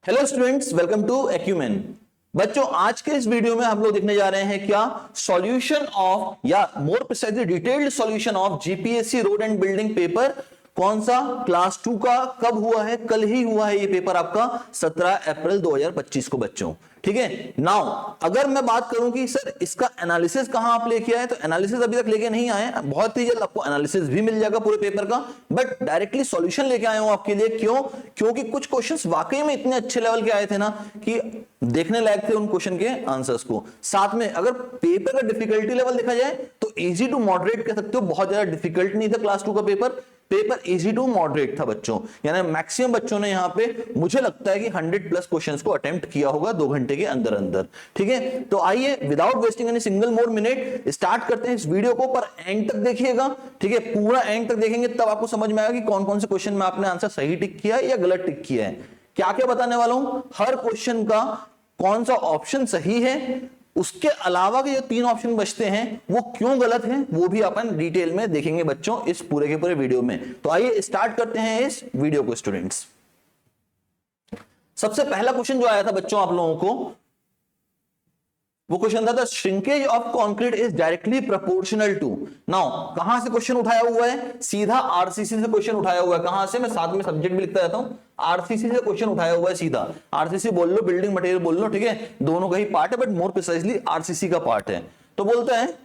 Hello students, welcome to Acumen. बच्चों, आज के इस वीडियो में हम लोग देखने जा रहे हैं क्या सॉल्यूशन ऑफ या more precisely detailed solution of GPSC road and building paper. कौन सा? क्लास 2 का। कब हुआ है? कल ही हुआ है ये पेपर आपका 17 अप्रैल 2025 को बच्चों। ठीक है। नाउ अगर मैं बात करूं कि सर इसका एनालिसिस कहां आप लेके आए, तो एनालिसिस अभी तक लेके नहीं आए। बहुत ही जल्द आपको एनालिसिस भी मिल जाएगा पूरे पेपर का, बट डायरेक्टली सॉल्यूशन लेके आया हूं आपके लिए। क्यों? क्योंकि कुछ क्वेश्चंस वाकई में इतने अच्छे लेवल के आए थे ना कि देखने लायक थे उन क्वेश्चन के आंसर्स को। साथ में अगर पेपर का डिफिकल्टी लेवल देखा जाए तो इजी टू मॉडरेट कह सकते हो, बहुत ज्यादा डिफिकल्ट नहीं था क्लास 2 का पेपर। पेपर इजी टू मॉडरेट था बच्चों, यानी मैक्सिमम बच्चों ने यहां पे मुझे लगता है कि 100+ क्वेश्चंस को अटेम्प्ट किया होगा 2 घंटे के अंदर अंदर। ठीक है, तो आइए without wasting any single more minute start करते हैं इस वीडियो को। पर एंड तक देखिएगा, ठीक है, पूरा एंड तक देखेंगे तब आपको समझ में आएगा कि कौन कौन से क्वेश्चन में आपने आंसर सही टिक किया है या गलत टिक किया है। क्या क्या बताने वाला हूं, हर क्वेश्चन का कौन सा ऑप्शन सही है, उसके अलावा के जो 3 ऑप्शन बचते हैं वो क्यों गलत हैं, वो भी अपन डिटेल में देखेंगे बच्चों इस पूरे के पूरे वीडियो में। तो आइए स्टार्ट करते हैं इस वीडियो को स्टूडेंट्स। सबसे पहला क्वेश्चन जो आया था बच्चों आप लोगों को, वो क्वेश्चन था the shrinkage of concrete is directly proportional to. Now कहां से क्वेश्चन उठाया हुआ है? सीधा आरसीसी से क्वेश्चन उठाया हुआ है। कहां से? मैं साथ में सब्जेक्ट भी लिखता रहता हूं। आरसीसी से क्वेश्चन उठाया हुआ है सीधा। आरसीसी बोल लो, बिल्डिंग मटेरियल बोल लो, ठीक है, दोनों का ही पार्ट है, बट मोर प्रिसाइजली आरसीसी का पार्ट है। तो बोलता है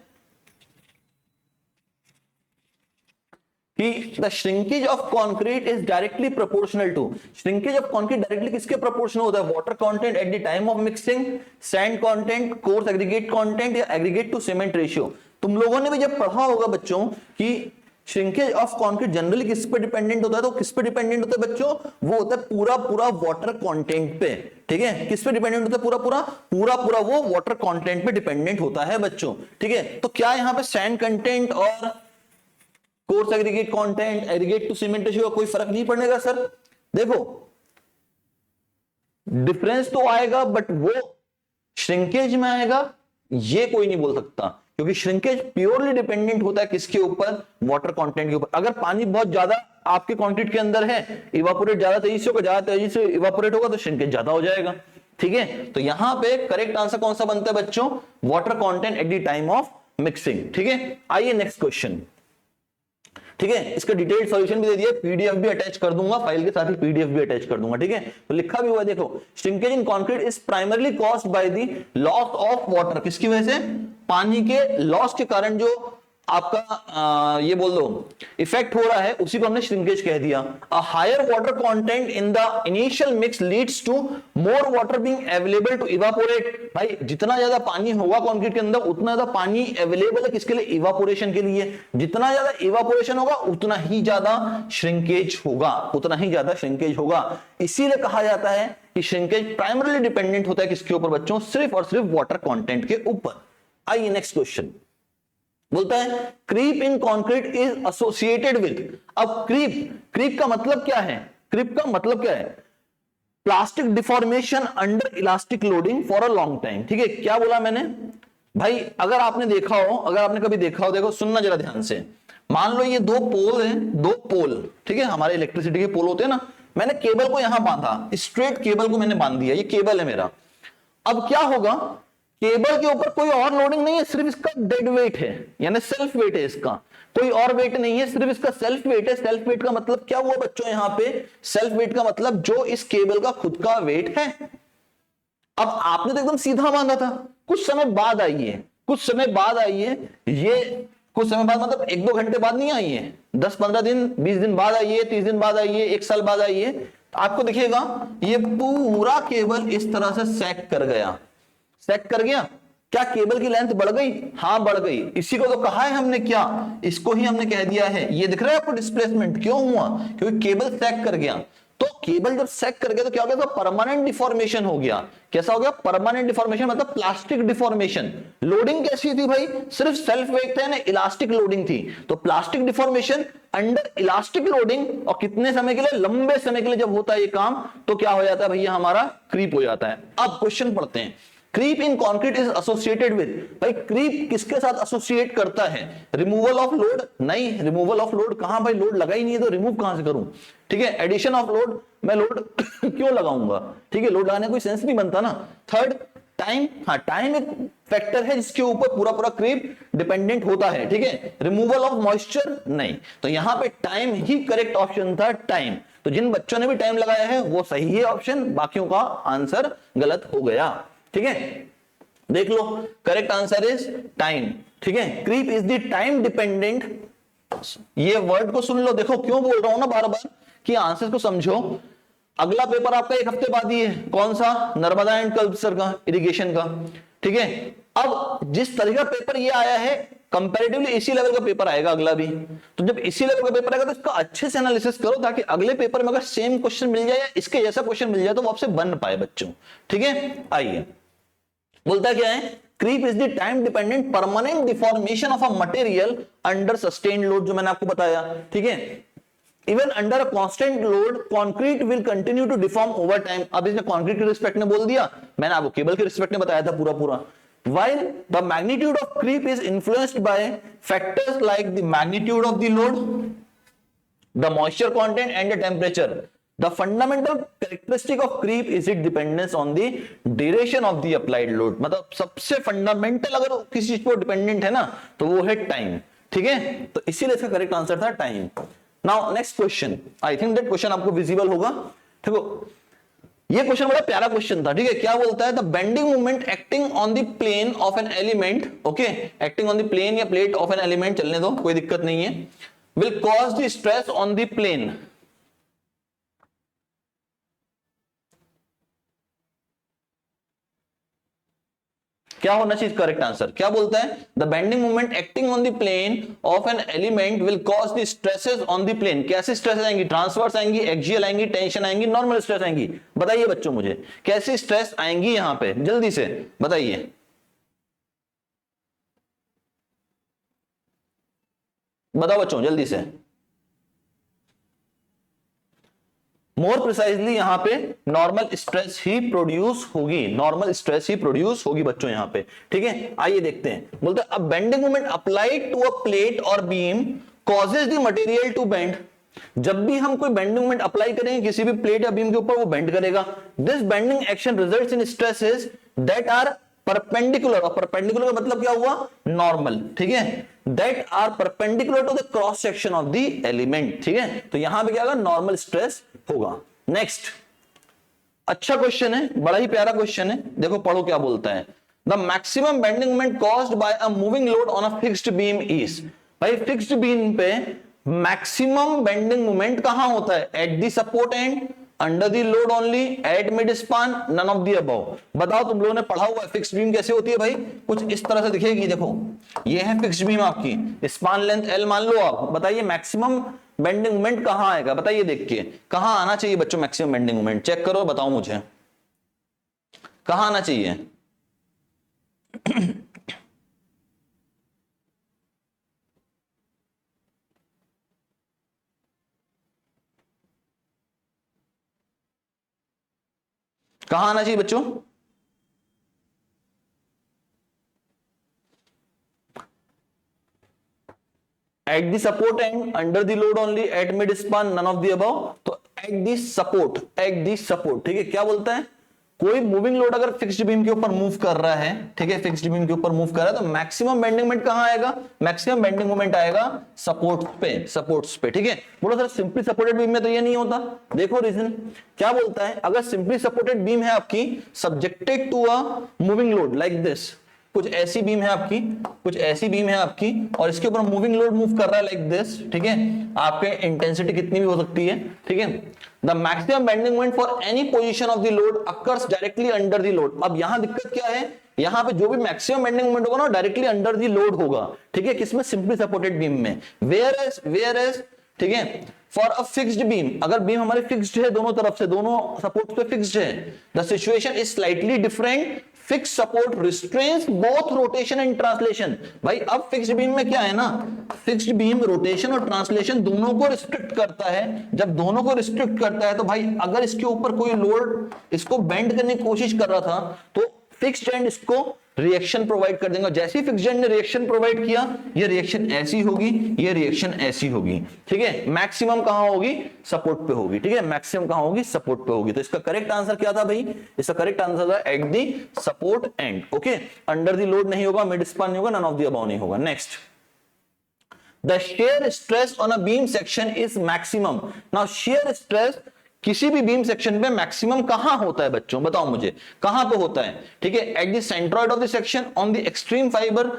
कि the shrinkage of concrete is directly proportional to. Shrinkage of concrete directly किसके प्रोपोर्शनल होता है? Water content at the time of mixing, sand content, coarse aggregate content या एग्रीगेट टू सीमेंट रेशियो। तुम लोगों ने भी जब पढ़ा होगा बच्चों कि श्रिंकेज ऑफ कंक्रीट जनरली किस पे डिपेंडेंट होता है, तो किस पे डिपेंडेंट होता है बच्चों? वो होता है पूरा पूरा वाटर कंटेंट पे। ठीक है, किस पे डिपेंडेंट होता है? पूरा पूरा वो वाटर कंटेंट पे डिपेंडेंट होता है बच्चों। ठीक है, तो क्या यहां पे सैंड कंटेंट और coarse aggregate content, aggregate to cement ratio का कोई फर्क नहीं पड़ने का? सर देखो, डिफरेंस तो आएगा, बट वो श्रिंकेज में आएगा ये कोई नहीं बोल सकता, क्योंकि श्रिंकेज प्योरली डिपेंडेंट होता है किसके ऊपर? वाटर कंटेंट के ऊपर। अगर पानी बहुत ज्यादा आपके कंक्रीट के अंदर है, इवापोरेट ज्यादा तेजी से होगा, ज्यादा तेजी से इवापोरेट होगा, तो श्रिंकेज ज्यादा हो जाएगा। ठीक है, तो यहां पे करेक्ट आंसर कौन सा बनता है बच्चों? Water content at the time of mixing. ठीक है, आइए नेक्स्ट क्वेश्चन। ठीक है, इसका डिटेल्ड सॉल्यूशन भी दे दिया, पीडीएफ भी अटैच कर दूंगा, फाइल के साथ ही पीडीएफ भी अटैच कर दूंगा। ठीक है, तो लिखा भी हुआ देखो, shrinkage in concrete is primarily caused by the loss of water. किसकी वजह से? पानी के लॉस के कारण जो आपका ये बोल दो इफेक्ट हो रहा है, उसी को हमने श्रिंकेज कह दिया। A higher water content in the initial mix leads to more water being available to evaporate. भाई जितना ज्यादा पानी होगा कंक्रीट के अंदर, उतना ज्यादा पानी अवेलेबल है किसके लिए? इवापोरेशन के लिए। जितना ज्यादा इवापोरेशन होगा उतना ही ज्यादा श्रिंकेज होगा, उतना ही ज्यादा श्रिंकेज होगा। इसीलिए कहा जाता है कि श्रिंकेज प्राइमरली डिपेंडेंट होता है किसके ऊपर बच्चों? सिर्फ और सिर्फ वाटर कंटेंट के ऊपर। आइए नेक्स्ट क्वेश्चन। बोलता है creep in concrete is associated with. अब क्रीप का मतलब क्या है? क्रीप का मतलब क्या है? Plastic deformation under elastic loading for a long time. ठीक है, क्या बोला मैंने भाई? अगर आपने देखा हो, अगर आपने कभी देखा हो, देखो सुनना जरा ध्यान से। मान लो ये 2 पोल हैं, 2 पोल, ठीक है, हमारे इलेक्ट्रिसिटी के पोल होते हैं ना। मैंने केबल को यहां बांधा, स्ट्रेट केबल को मैंने बांध दिया, ये केबल है मेरा। अब क्या होगा? केबल के ऊपर कोई और लोडिंग नहीं है, सिर्फ इसका डेड वेट है, यानी सेल्फ वेट है इसका, कोई और वेट नहीं है, सिर्फ इसका सेल्फ वेट है। सेल्फ वेट का मतलब क्या हुआ बच्चों? यहां पे सेल्फ वेट का मतलब जो इस केबल का खुद का वेट है। अब आपने तो एकदम सीधा बांधा था, कुछ समय बाद आई है, कुछ समय बाद आई है, ये कुछ समय बाद मतलब 1-2 घंटे बाद नहीं आई है, 10-15 दिन, 20 दिन बाद आई है, 30 दिन बाद आई है, 1 साल बाद आई है। आपको दिखेगा ये पूरा केबल इस तरह से सैग कर गया। सेट कर गया। क्या केबल की लेंथ बढ़ गई? हाँ बढ़ गई। इसी को तो कहा है हमने, क्या इसको ही हमने कह दिया है। ये दिख रहा है आपको डिस्प्लेसमेंट क्यों हुआ? क्योंकि केबल सेक कर गया। तो केबल जब सेक कर गया तो क्या हो गया? तो परमानेंट डिफॉर्मेशन हो गया। कैसा हो गया? परमानेंट डिफॉर्मेशन मतलब प्लास्टिक डिफॉर्मेशन। लोडिंग कैसी थी भाई? सिर्फ सेल्फ वेट था ना, इलास्टिक लोडिंग थी। तो plastic deformation under elastic loading, और कितने समय के लिए? लंबे समय के लिए जब होता है ये काम, तो क्या हो जाता है भैया? हमारा क्रीप हो जाता है। अब क्वेश्चन पढ़ते हैं। Creep in concrete is associated with, भाई क्रीप किसके साथ एसोसिएट करता है? रिमूवल ऑफ लोड, नहीं, रिमूवल ऑफ लोड कहां भाई, लोड लगा ही नहीं है तो रिमूव कहां से करूं? ठीक है, एडिशन ऑफ लोड, मैं लोड क्यों लगाऊंगा? ठीक है, लोड लगाने का कोई सेंस नहीं बनता ना। थर्ड, टाइम, हाँ टाइम एक फैक्टर है जिसके ऊपर पूरा पूरा क्रीप डिपेंडेंट होता है। ठीक है, रिमूवल ऑफ मॉइस्चर, नहीं, तो यहां पे टाइम ही करेक्ट ऑप्शन था, टाइम। तो जिन बच्चों ने भी टाइम लगाया है वो सही है ऑप्शन, बाकियों का आंसर गलत हो गया। ठीक है, देख लो, करेक्ट आंसर इज टाइम। ठीक है, creep is the time dependent, ये वर्ड को सुन लो, देखो क्यों बोल रहा हूं ना बार बार कि आंसर को समझो। अगला पेपर आपका एक हफ्ते बाद ही है, कौन सा? नर्मदा एंड कल्पसर का, इरिगेशन का। ठीक है, अब जिस तरह का पेपर ये आया है कंपैरेटिवली इसी लेवल का पेपर आएगा अगला भी, तो जब इसी लेवल का पेपर आएगा तो इसका अच्छे से एनालिसिस करो ताकि अगले पेपर में अगर सेम क्वेश्चन मिल जाए या इसके जैसा क्वेश्चन मिल जाए तो वो आपसे बन पाए बच्चों। ठीक है, आइए, बोलता क्या है? Creep is the time dependent permanent deformation of a material under sustained load, जो मैंने आपको बताया। ठीक है, even under a constant load concrete will continue to deform over time. अब इसने कंक्रीट के रिस्पेक्ट में बोल दिया, मैंने आपको केबल के रिस्पेक्ट में बताया था पूरा पूरा। While the magnitude of creep is influenced by factors like the magnitude of the load, the moisture content and the temperature, the fundamental characteristic of creep is its dependence on the duration of the applied load। मतलब सबसे fundamental अगर किसी चीज पर dependent है ना तो वो है टाइम। ठीक है, तो इसीलिए इसका करेक्ट आंसर था time. Now next question, I think that question आपको विजिबल होगा। देखो ये क्वेश्चन बड़ा प्यारा क्वेश्चन था। ठीक है, क्या बोलता है? The bending moment acting on the plane of an element, okay, acting on the plane या प्लेट ऑफ एन एलिमेंट, चलने दो कोई दिक्कत नहीं है, will cause the stress on the plane. क्या होना चाहिए करेक्ट आंसर? क्या बोलता है? The bending moment acting on the plane of an element will cause the stresses on the plane. कैसे स्ट्रेस आएंगी? ट्रांसवर्स आएंगी, एक्सियल आएंगी, टेंशन आएंगी, नॉर्मल स्ट्रेस आएंगी। बताइए बच्चों मुझे कैसी स्ट्रेस आएंगी यहां पे, जल्दी से बताइए। बताओ बच्चों जल्दी से। मोर प्रिसाइजली यहां पे नॉर्मल स्ट्रेस ही प्रोड्यूस होगी, नॉर्मल स्ट्रेस ही प्रोड्यूस होगी बच्चों यहां पे। ठीक है, आइए देखते हैं। बोलते हैं a bending moment applied to a plate और beam causes the material to bend. जब भी हम कोई बेंडिंग मोमेंट अप्लाई करेंगे किसी भी प्लेट या बीम के ऊपर वो बेंड करेगा। This bending action results in stresses that are perpendicular, और परपेंडिकुलर का मतलब क्या हुआ? नॉर्मल। ठीक है, that are perpendicular to the cross section of the element. ठीक है, तो यहां पे क्या होगा? नॉर्मल स्ट्रेस होगा। नेक्स्ट, अच्छा क्वेश्चन है, बड़ा ही प्यारा क्वेश्चन है, देखो पढ़ो क्या बोलता है। The maximum bending moment caused by a moving load on a fixed beam is. भाई फिक्स्ड बीम पे मैक्सिमम बेंडिंग मोमेंट कहां होता है? At the support end, under the load only, at mid span, none of the above. बताओ तुम लोगों ने पढ़ा हुआ है फिक्स्ड बीम कैसे होती है भाई? कुछ इस तरह से दिखेगी। देखो ये है फिक्स्ड बीम आपकी, स्पान लेंथ एल मान लो आप। बताइए मैक्सिमम बेंडिंग मोमेंट कहां आएगा? बताइए देख के कहां आना चाहिए बच्चों मैक्सिमम बेंडिंग मोमेंट? चेक करो बताओ मुझे कहां आना चाहिए। कहां आना चाहिए बच्चों? At the support end, under the load only, at mid span, none of the above. तो at the support, at the support. ठीक है, क्या बोलता है? कोई मूविंग लोड अगर फिक्स्ड बीम के ऊपर मूव कर रहा है, ठीक है, फिक्स्ड बीम के ऊपर मूव कर रहा है तो मैक्सिमम बेंडिंग मोमेंट कहां आएगा? मैक्सिमम बेंडिंग मोमेंट आएगा सपोर्ट्स पे, सपोर्ट्स पे। ठीक है, बोलो सर सिंपली सपोर्टेड बीम में तो ये नहीं होता। देखो रीजन क्या बोलता है, अगर सिंपली सपोर्टेड बीम है आपकी subjected to a moving load like this, कुछ ऐसी बीम है आपकी, कुछ ऐसी बीम है आपकी और इसके ऊपर मूविंग लोड मूव कर रहा है लाइक दिस। ठीक है, आपके इंटेंसिटी कितनी भी हो सकती है। ठीक है, the maximum bending moment for any position of the load occurs directly under the load. अब यहां दिक्कत क्या है? यहां पे जो भी मैक्सिमम बेंडिंग मोमेंट होगा ना डायरेक्टली अंडर द लोड होगा। ठीक है, किसमें? सिंपली सपोर्टेड बीम में। वेयर एज ठीक है, फॉर अ फिक्स्ड बीम, अगर बीम हमारे फिक्स्ड है दोनों तरफ से, दोनों सपोर्ट पे फिक्स्ड है, the situation is slightly different. Fix support restrains both rotation and translation. भाई अब फिक्स्ड बीम में क्या है ना, फिक्स्ड बीम रोटेशन और ट्रांसलेशन दोनों को रिस्ट्रिक्ट करता है। जब दोनों को रिस्ट्रिक्ट करता है तो भाई अगर इसके ऊपर कोई लोड इसको बेंड करने की कोशिश कर रहा था तो फिक्स्ड एंड इसको रिएक्शन प्रोवाइड कर देंगे। जैसे ही फिक्स्ड एंड ने रिएक्शन प्रोवाइड किया, ये रिएक्शन ऐसी होगी, ये रिएक्शन ऐसी होगी, ठीक है। मैक्सिमम कहां होगी? सपोर्ट पे होगी, ठीक है। मैक्सिमम कहां होगी? सपोर्ट पे होगी। तो इसका करेक्ट आंसर क्या था भाई? इसका करेक्ट आंसर था at the support and. Okay, under the load नहीं होगा, मिड स्पान नहीं होगा, नन ऑफ दी अबव नहीं होगा। Next, the shear stress on a beam section is maximum. Now shear stress किसी भी बीम सेक्शन पे मैक्सिमम कहां होता है बच्चों? बताओ मुझे कहां पे होता है, ठीक है। At the centroid of the section, on the extreme fibre,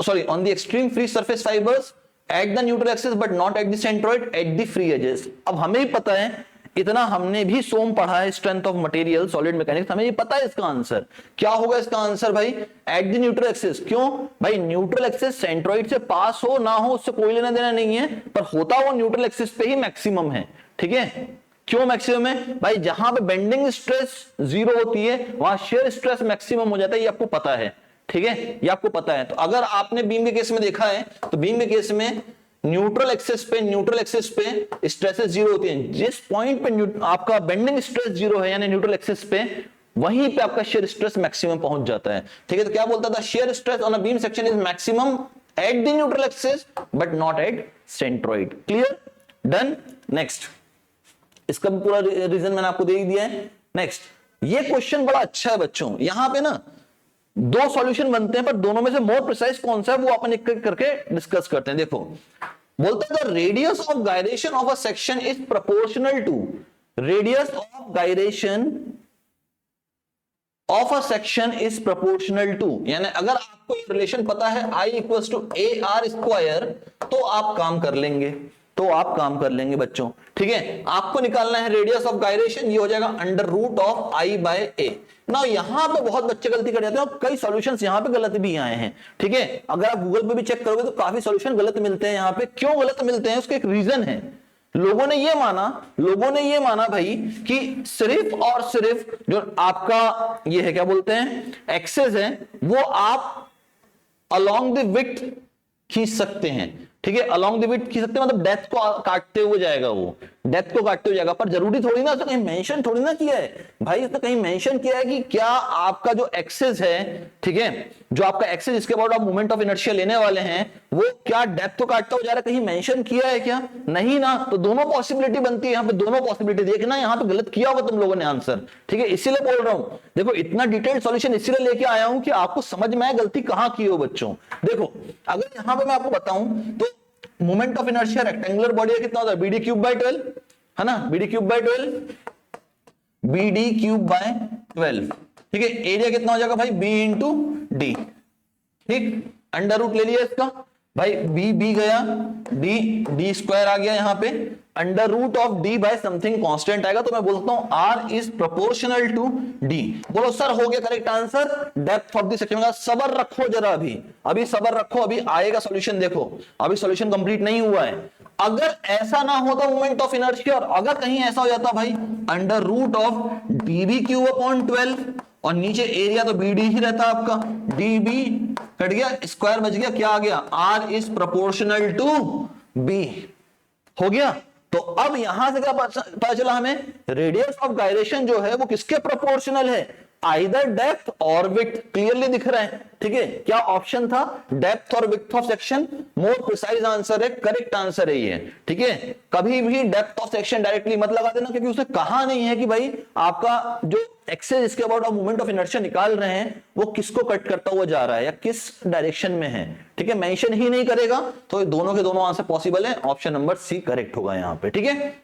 sorry on the extreme free surface fibres, at the neutral axis but not at the centroid, at the free edges. अब हमें ही पता है, इतना हमने भी सोम पढ़ा है, strength of material, solid mechanics, हमें ये पता है इसका आंसर क्या होगा। इसका आंसर भाई एट द न्यूट्रल एक्सिस। क्यों भाई? न्यूट्रल एक्सिस सेंट्रोइड से पास हो ना हो उससे कोई लेना देना नहीं है, पर होता वो न्यूट्रल एक्सिस पे ही मैक्सिमम है, ठीक है। क्यों मैक्सिमम है भाई? जहां पे बेंडिंग स्ट्रेस जीरो होती है वहां शेयर स्ट्रेस मैक्सिमम हो जाता है, ये आपको पता है, ठीक है, ये आपको पता है। तो अगर आपने बीम के केस में देखा है तो बीम के केस में न्यूट्रल एक्सिस पे स्ट्रेसेस जीरो होती हैं। जिस पॉइंट पे आपका बेंडिंग स्ट्रेस जीरो है यानी न्यूट्रल एक्सिस पे, वहीं पे आपका शेयर स्ट्रेस मैक्सिमम पहुंच जाता है, ठीक है। तो क्या बोलता था? Shear stress on a beam section is maximum eight the neutral axis but not eight centroid. Clear? Done. Next, इसका भी पूरा रीजन मैंने आपको दे ही दिया है। नेक्स्ट, ये क्वेश्चन बड़ा अच्छा है बच्चों। यहां पे ना दो सॉल्यूशन बनते हैं, पर दोनों में से मोर प्रिसाइज कौन सा है वो अपन एक करके डिस्कस करते हैं। देखो, बोलता है radius of gyration of a section is proportional to, radius of gyration of a section is proportional to, यानी अगर आपको ये रिलेशन पता है I equals to AR square, तो आप काम कर लेंगे, बच्चों, ठीक है। आपको निकालना है रेडियस ऑफ गायरेशन, ये हो जाएगा under root of I by A। ना यहां पे बहुत बच्चे गलती कर जाते हैं और कई सॉल्यूशंस यहां पे गलत भी आए हैं, ठीक है। अगर आप गूगल पे भी चेक करोगे तो काफी सॉल्यूशन गलत मिलते हैं। यहां पे क्यों गलत मिलते हैं उसका एक रीजन है। लोगों ने ये माना भाई कि सिर्फ और सिर्फ जो आपका ये है क्या बोलते हैं एक्सेस है, वो आप अलोंग द विड्थ खींच सकते हैं, ठीक है। अलोंग द विड्थ खींच सकते हैं मतलब डेप्थ को काटते हुए जाएगा, वो डेप्थ को काटते हुए जाएगा। पर जरूरी थोड़ी ना, उसने कहीं मेंशन थोड़ी ना किया है भाई, उसने कहीं मेंशन किया है कि क्या आपका जो एक्सेस है, ठीक है, जो आपका एक्सेस जिसके बाद आप मोमेंट ऑफ इनर्शिया लेने वाले हैं, वो क्या डेप्थ को काटता हुआ जा रहा है, कहीं मेंशन किया है क्या? नहीं ना। तो दोनों पॉसिबिलिटी बनती है यहाँ पे, दोनों पॉसिबिलिटी देखना। यहाँ पे गलत किया होगा तुम लोगों ने आंसर, ठीक है, इसीलिए बोल रहा हूं। देखो इतना डिटेल्ड सॉल्यूशन इसीलिए लेके आया हूं कि आपको समझ में आए गलती कहां की हो बच्चों। देखो अगर यहां पे मैं आपको बताऊं तो moment of inertia rectangular body का कितना होता है? BD क्यूब बाय 12, है ना, BD cube by 12, BD cube by 12, ठीक है। एरिया कितना हो जाएगा भाई? B इंटू डी, ठीक। अंडर रूट ले लिया इसका भाई, बी गया, डी स्क्वायर आ गया यहाँ पे, under root of D by something constant आएगा। तो मैं बोलता हूं R is proportional to D. बोलो सर हो गया correct answer. Depth of the section का सबर रखो जरा, अभी सबर रखो, अभी आएगा सॉल्यूशन। देखो अभी सॉल्यूशन कंप्लीट नहीं हुआ है। अगर ऐसा ना होता मोमेंट ऑफ इनर्शिया, और अगर कहीं ऐसा हो जाता भाई under root of DB cube upon 12 और नीचे एरिया तो BD ही रहता आपका, DB कट गया, स्क्वायर बच गया, क्या आ गया? R is proportional to B, हो गया। तो अब यहां से क्या पता चला हमें? रेडियस ऑफ गायरेशन जो है वो किसके प्रोपोर्शनल है? आइदर डेप्थ और विड्थ, क्लियरली दिख रहा है, ठीक है। क्या ऑप्शन था? डेप्थ और width of section. More precise answer है, करेक्ट आंसर है ये, ठीक है। कभी भी डेप्थ ऑफ सेक्शन डायरेक्टली मत लगा देना, क्योंकि उसने कहा नहीं है कि भाई आपका जो एक्सेस इसके अबाउट आप मोमेंट ऑफ इनर्शिया निकाल रहे हैं वो किसको कट करता हुआ जा रहा है या किस डायरेक्शन में है, ठीक है। मेंशन ही नहीं करेगा तो दोनों के दोनों आंसर पॉसिबल है। ऑप्शन नंबर सी करेक्ट होगा यहां पे, ठीक है।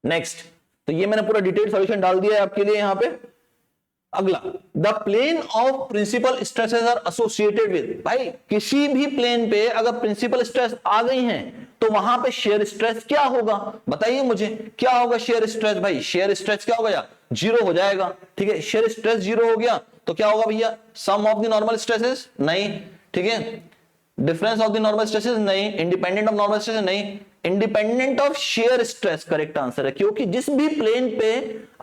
नेक्स्ट, तो ये मैंने पूरा डिटेल सॉल्यूशन डाल दिया है आपके लिए यहां पे। अगला, the plane of principal stresses are associated with, भाई किसी भी प्लेन पे अगर प्रिंसिपल स्ट्रेस आ गई हैं तो वहां पे शेयर स्ट्रेस क्या होगा? बताइए मुझे क्या होगा शेयर स्ट्रेस? भाई शेयर स्ट्रेस क्या होगा? जीरो हो जाएगा, ठीक है। शेयर स्ट्रेस जीरो हो गया तो क्या होगा भैया? सम ऑफ द नॉर्मल स्ट्रेसेस नहीं, ठीक है। Difference of the normal stresses नहीं, इंडिपेंडेंट ऑफ नॉर्मल स्ट्रेसेस नहीं, independent of shear stress correct answer है। क्योंकि जिस भी प्लेन पे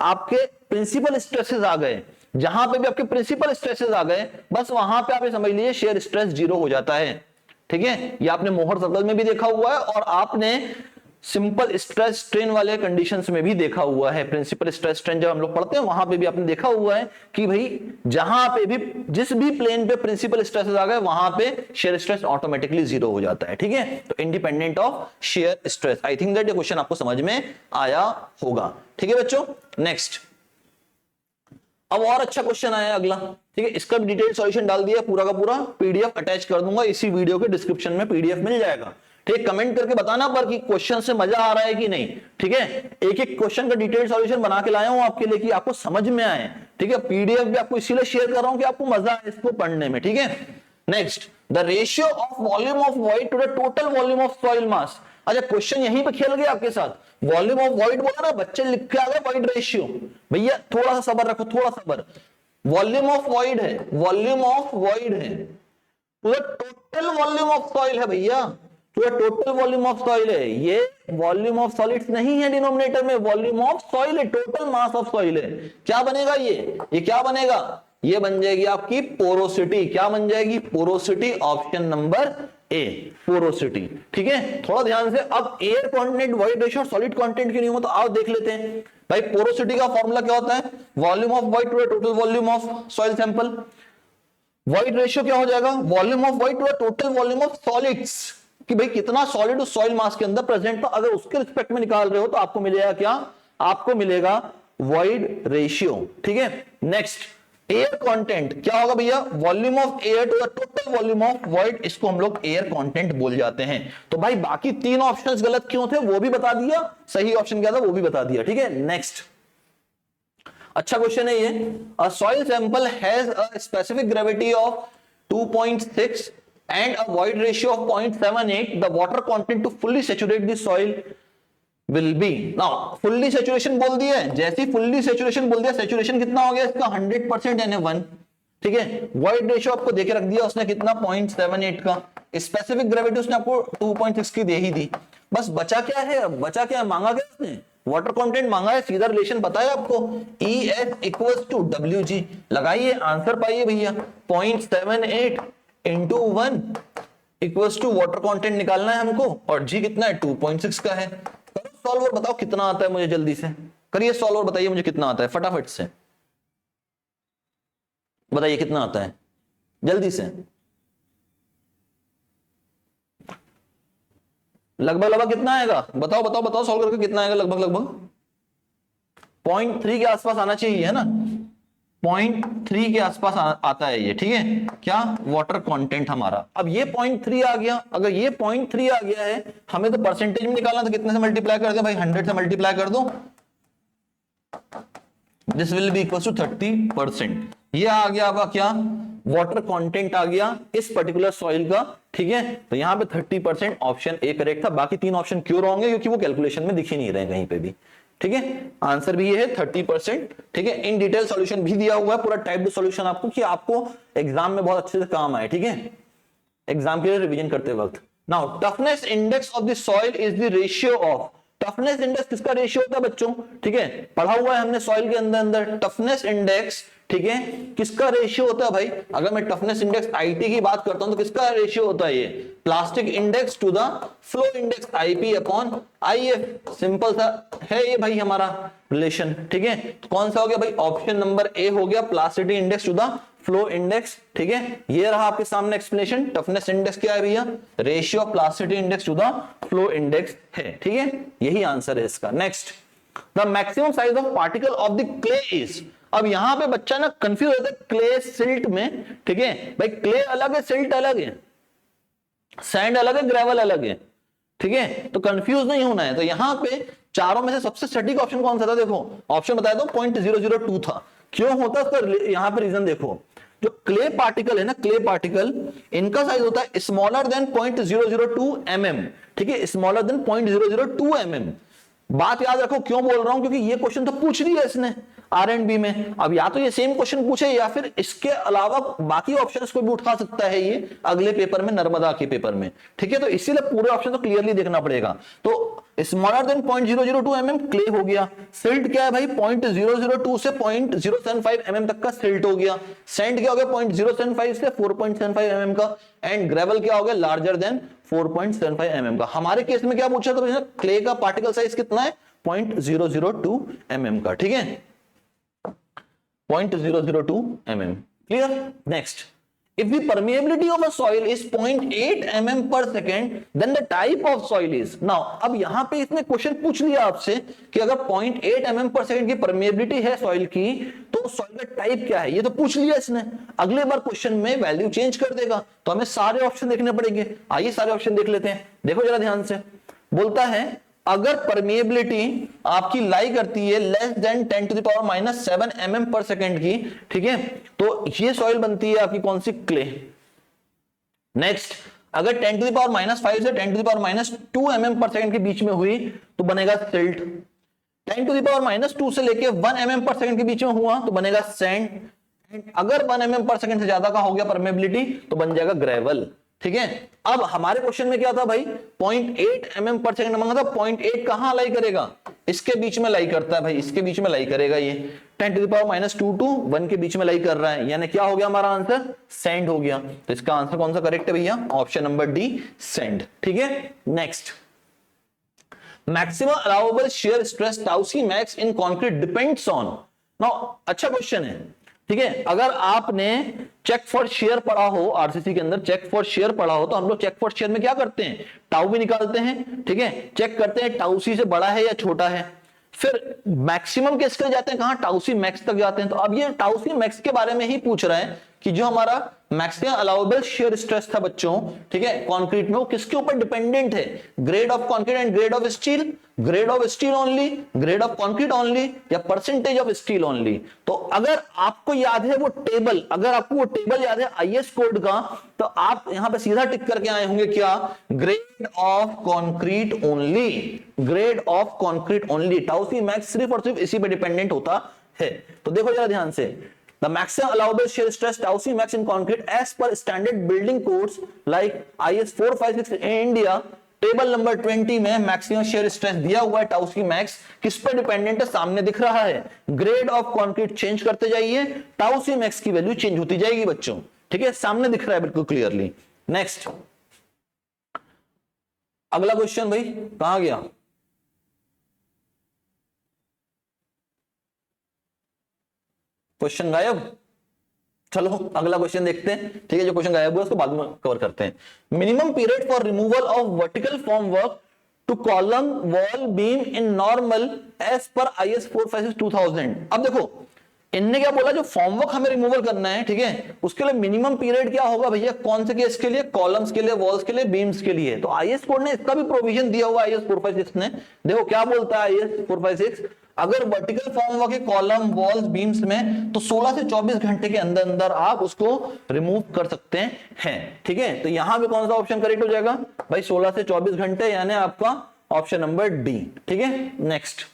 आपके प्रिंसिपल स्ट्रेसेस आ गए, जहां पे भी आपके प्रिंसिपल स्ट्रेसेस आ गए, बस वहां पे आप ये समझ लीजिए शेयर स्ट्रेस जीरो हो जाता है, ठीक है। ये आपने मोहर सर्कल में भी देखा हुआ है और आपने सिंपल स्ट्रेस स्ट्रेन वाले कंडीशंस में भी देखा हुआ है। प्रिंसिपल स्ट्रेस स्ट्रेन जब हम लोग पढ़ते हैं वहां पे भी आपने देखा हुआ है कि भाई जहां पे भी जिस भी प्लेन पे प्रिंसिपल स्ट्रेसेस आ गए वहां पे शेयर स्ट्रेस ऑटोमेटिकली जीरो हो जाता है, ठीक है। तो independent of shear stress. I think that ये क्वेश्चन आपको समझ में आया होगा, ठीक है बच्चों। नेक्स्ट, अब और अच्छा क्वेश्चन आया अगला, ठीक है। इसका भी डिटेल सॉल्यूशन डाल दिया, पूरा का पूरा पीडीएफ अटैच कर दूंगा इसी वीडियो के डिस्क्रिप्शन में, पीडीएफ मिल जाएगा, ठीक है। कमेंट करके बताना पर कि क्वेश्चन से मजा आ रहा है कि नहीं, ठीक है। एक एक क्वेश्चन का डिटेल सॉल्यूशन बना के लाया हूं आपके लिए कि आपको समझ में आए, ठीक है। पीडीएफ भी आपको इसीलिए शेयर कर रहा हूं कि आपको मजा आए इसको पढ़ने में, ठीक है। Next, the ratio of volume of void to the total volume of soil mass. अच्छा, क्वेश्चन यहीं पे खेल गया आपके साथ। वॉल्यूम ऑफ वॉइड बोला ना, बच्चे लिख के आ गए वॉइड रेशियो। भैया थोड़ा सा सबर रखो, थोड़ा सबर। वॉल्यूम ऑफ वॉइड है, वॉल्यूम ऑफ वॉइड है, पूरा टोटल वॉल्यूम ऑफ सॉइल है भैया, पूरा टोटल वॉल्यूम ऑफ सॉइल है। ये वॉल्यूम ऑफ सॉलिड्स नहीं है डिनोमिनेटर में, वॉल्यूम ऑफ सॉइल है, टोटल मास ऑफ सॉइल है। क्या बनेगा ये क्या बनेगा? ये बन जाएगी आपकी पोरोसिटी। क्या बन जाएगी? पोरोसिटी। ऑप्शन नंबर ए, पोरोसिटी, ठीक है। थोड़ा ध्यान से, अब एयर कंटेंट, वॉइड रेशियो और सॉलिड कंटेंट की नियम तो आओ देख लेते हैं भाई। पोरोसिटी का फॉर्मूला क्या होता है? Volume of void to total volume of soil sample. Void ratio क्या हो जाएगा? Volume of void to total volume of solids, कि भाई कितना सॉलिड उस सॉइल मास के अंदर प्रेजेंट था। अगर उसके रिस्पेक्ट में निकाल रहे हो तो आपको मिलेगा क्या? आपको मिलेगा वॉइड रेशियो, ठीक है। नेक्स्ट, एयर कंटेंट क्या होगा भैया? Volume of air to the total volume of void, इसको हम लोग एयर कंटेंट बोल जाते हैं। तो भाई बाकी तीन ऑप्शंस गलत क्यों थे वो भी बता दिया, सही ऑप्शन क्या था वो भी बता दिया, ठीक है। नेक्स्ट, अच्छा क्वेश्चन है ये। अ soil sample has a specific gravity of 2.6 and a void ratio of 0.78, the water content to fully saturate the soil will be, now fully saturation बोल दिया है, जैसे ही fully saturation बोल दिया, saturation कितना हो गया इसका? 100% Na1, ठीक है। void ratio आपको देके रख दिया उसने कितना? 0.78 का। स्पेसिफिक ग्रेविटी उसने आपको 2.6 की दे ही दी। बस बचा क्या है? बचा क्या है? मांगा क्या उसने? वाटर कंटेंट मांगा है, सीधा रिलेशन पता है आपको, ES इक्वल्स टू WG। लगाइए, आंसर पाइए भैया। 0.78 into 1 equals to water content निकालना है हमको, और जी कितना है? 2.6 का है। करो सॉल्व और बताओ कितना आता है मुझे, जल्दी से करिए सॉल्व और बताइए मुझे कितना आता है, फटाफट से बताइए कितना आता है, जल्दी से। लगभग लगभग कितना आएगा? बताओ बताओ बताओ, सॉल्व करके कितना आएगा लगभग लगभग? 0.3 के आसपास आना चाहिए, है ना? 0.3 के आसपास आता है ये, ठीक है। क्या? वाटर कंटेंट हमारा। अब ये 0.3 आ गया, अगर ये 0.3 आ गया है, हमें तो परसेंटेज में निकालना, तो कितने से मल्टीप्लाई कर दे भाई? 100 से मल्टीप्लाई कर दो, this will be equal to 30%। ये आ गया आपका क्या? वाटर कंटेंट आ गया इस पर्टिकुलर सॉइल का, ठीक है। तो यहां पे 30% ऑप्शन ए करेक्ट था। बाकी तीन ऑप्शन क्यों रॉन्ग है? क्योंकि वो कैलकुलेशन में दिख ही नहीं रहे कहीं पे भी, ठीक है। आंसर भी ये है 30%, ठीक है। इन डिटेल सॉल्यूशन भी दिया हुआ है, पूरा टाइप्ड सॉल्यूशन आपको, कि आपको एग्जाम में बहुत अच्छे से काम आए, ठीक है, एग्जाम के लिए रिवीजन करते वक्त। Now toughness index of the soil is the ratio of, toughness index किसका रेशियो होता है बच्चों? ठीक है, पढ़ा हुआ है हमने सॉइल के अंदर अंदर टफनेस इंडेक्स, ठीक है, किसका रेशियो होता है भाई? अगर मैं टफनेस इंडेक्स आईटी की बात करता हूं तो किसका रेशियो होता है? ये plastic index to the flow index, IP upon IF. Simple सा है ये भाई हमारा रिलेशन, ठीक है। तो कौन सा हो गया भाई? ऑप्शन नंबर ए हो गया, plastic index to the flow index, ठीक है। ये रहा आपके सामने एक्सप्लेनेशन। टफनेस इंडेक्स क्या है भैया? Ratio of plasticity index to the flow index है, ठीक है। यही आंसर है इसका। Next, the maximum size of particle of the clay is. अब यहां पे बच्चा ना कंफ्यूज होता है क्ले सिल्ट में, ठीक है भाई। क्ले अलग है, सिल्ट अलग है, सैंड अलग है, ग्रेवल अलग है, ठीक है। तो कंफ्यूज नहीं होना है। तो यहां पे चारों में से सबसे सटीक ऑप्शन कौन सा था? देखो ऑप्शन बताया दो, 0.002 था। क्यों होता है उसका यहां पे रीजन देखो। जो क्ले पार्टिकल है ना, क्ले पार्टिकल, इनका साइज होता है स्मॉलर देन 0.002 mm, ठीक है, स्मॉलर देन 0.002 mm। बात याद रखो, क्यों बोल रहा हूं? क्योंकि ये क्वेश्चन तो पूछ लिया इसने आरएंडबी में। अब या तो ये सेम क्वेश्चन पूछे या फिर इसके अलावा बाकी ऑप्शंस को भी उठा सकता है ये अगले पेपर में, नर्मदा के पेपर में, ठीक है। तो इसीलिए पूरे ऑप्शन तो क्लियरली देखना पड़ेगा। तो स्मॉलर देन 0.002 mm क्ले हो गया। सिल्ट क्या है भाई, 0.002 से 0.075 mm तक का सिल्ट हो गया। सैंड क्या हो गया, 0.075 से 4.75 mm का। एंड ग्रेवल क्या हो गया, लार्जर देन 4.75 mm का। हमारे केस में क्या पूछा था, क्ले का पार्टिकल साइज कितना है, 0.002 mm का, ठीक है, 0.002 mm। Clear. Next, if the permeability of a soil is 0.8 mm per second then the type of soil is। now अब यहां पे इसने क्वेश्चन पूछ लिया आपसे कि अगर 0.8 mm per second की परमिएबिलिटी है सॉइल की, तो सॉइल का टाइप क्या है, ये तो पूछ लिया इसने। अगले बार क्वेश्चन में वैल्यू चेंज कर देगा, तो हमें सारे ऑप्शन देखने पड़ेंगे। आइए सारे ऑप्शन देख लेते हैं, देखो जरा ध्यान से। बोलता है अगर परमिएबिलिटी आपकी लाई करती है लेस देन 10⁻⁻7 mm पर सेकेंड की, ठीक है, तो ये सॉइल बनती है आपकी कौन सी, क्ले। नेक्स्ट, अगर 10⁻⁻5 से 10⁻⁻2 mm पर सेकेंड के बीच में हुई तो बनेगा सिल्ट। 10⁻⁻2 से लेके 1 mm पर सेकेंड के बीच में हुआ तो बनेगा सैंड। अगर 1 mm पर सेकेंड से ज्यादा का हो गया परमिएबिलिटी तो बन जाएगा ग्रेवल, ठीक है। अब हमारे क्वेश्चन में क्या था भाई, 0.8 mm पर सेकंड मांगा था। 0.8 कहां लाई करेगा, इसके बीच में लाई करता है भाई, इसके बीच में लाई करेगा। ये 10⁻⁻2 टू 1 के बीच में लाई कर रहा है, यानी क्या हो गया हमारा आंसर, सैंड हो गया। तो इसका आंसर कौन सा करेक्ट है भैया, ऑप्शन नंबर डी, सैंड, ठीक है। Next, maximum allowable shear stress tau C max in concrete depends on. Now अच्छा क्वेश्चन है, ठीक है। अगर आपने चेक फॉर शेयर पढ़ा हो, आरसीसी के अंदर चेक फॉर शेयर पढ़ा हो, तो हम लोग चेक फॉर शेयर में क्या करते हैं, टाउ भी निकालते हैं, ठीक है, चेक करते हैं टाउ सी से बड़ा है या छोटा है, फिर मैक्सिमम किसके लिए जाते हैं, कहां, टाउ सी मैक्स तक जाते हैं। तो अब ये टाउ सी मैक्स के बारे में ही पूछ रहा है कि जो हमारा मैक्सिमम अलाउएबल शियर स्ट्रेस था बच्चों, ठीक है, कंक्रीट में, वो किसके ऊपर डिपेंडेंट है, grade of concrete and grade of steel, grade of steel only, grade of concrete only, या परसेंटेज ऑफ स्टील ओनली। तो अगर आपको याद है वो टेबल, अगर आपको वो टेबल याद है आईएस कोड का, तो आप यहां पे सीधा टिक करके आए होंगे क्या, grade of concrete only, grade of concrete only. Tau C max सिर्फ और सिर्फ इसी पे डिपेंडेंट होता है। तो देखो जरा ध्यान से, the maximum allowable shear stress tau c max in concrete as per standard building codes like IS 456 in India, table number 20 में मैक्सिमम शेयर स्ट्रेस दिया हुआ है, टाउ सी मैक्स किस पर डिपेंडेंट है, सामने दिख रहा है। ग्रेड ऑफ कंक्रीट चेंज करते जाइए, टाउ सी मैक्स की वैल्यू चेंज होती जाएगी बच्चों, ठीक है, सामने दिख रहा है बिल्कुल क्लियरली। नेक्स्ट, अगला क्वेश्चन भाई कहां गया, क्वेश्चन गायब। चलो अगला क्वेश्चन देखते हैं, ठीक है, जो क्वेश्चन गायब हुआ उसको बाद में कवर करते हैं। Minimum period for removal of vertical form work to column wall beam in normal as per IS 456/2000। अब देखो इनने क्या बोला, जो फॉर्मवर्क हमें रिमूवल करना है, ठीक है, उसके लिए मिनिमम पीरियड क्या होगा भैया, कौन से केस के लिए, कॉलम्स के लिए, वॉल्स के लिए, बीम्स के लिए। तो आईएस कोड ने इसका भी प्रोविजन दिया हुआ IS 456 ने। देखो क्या बोलता है IS 456, अगर वर्टिकल फॉर्मवर्क है कॉलम, वॉल्स, बीम्स में, तो 16 से 24 घंटे के अंदर अंदर आप उसको रिमूव कर सकते हैं, ठीक है। तो यहां पे कौन सा ऑप्शन करेक्ट हो जाएगा भाई, 16 से 24 घंटे, यानी आपका ऑप्शन नंबर डी, ठीक है। Next,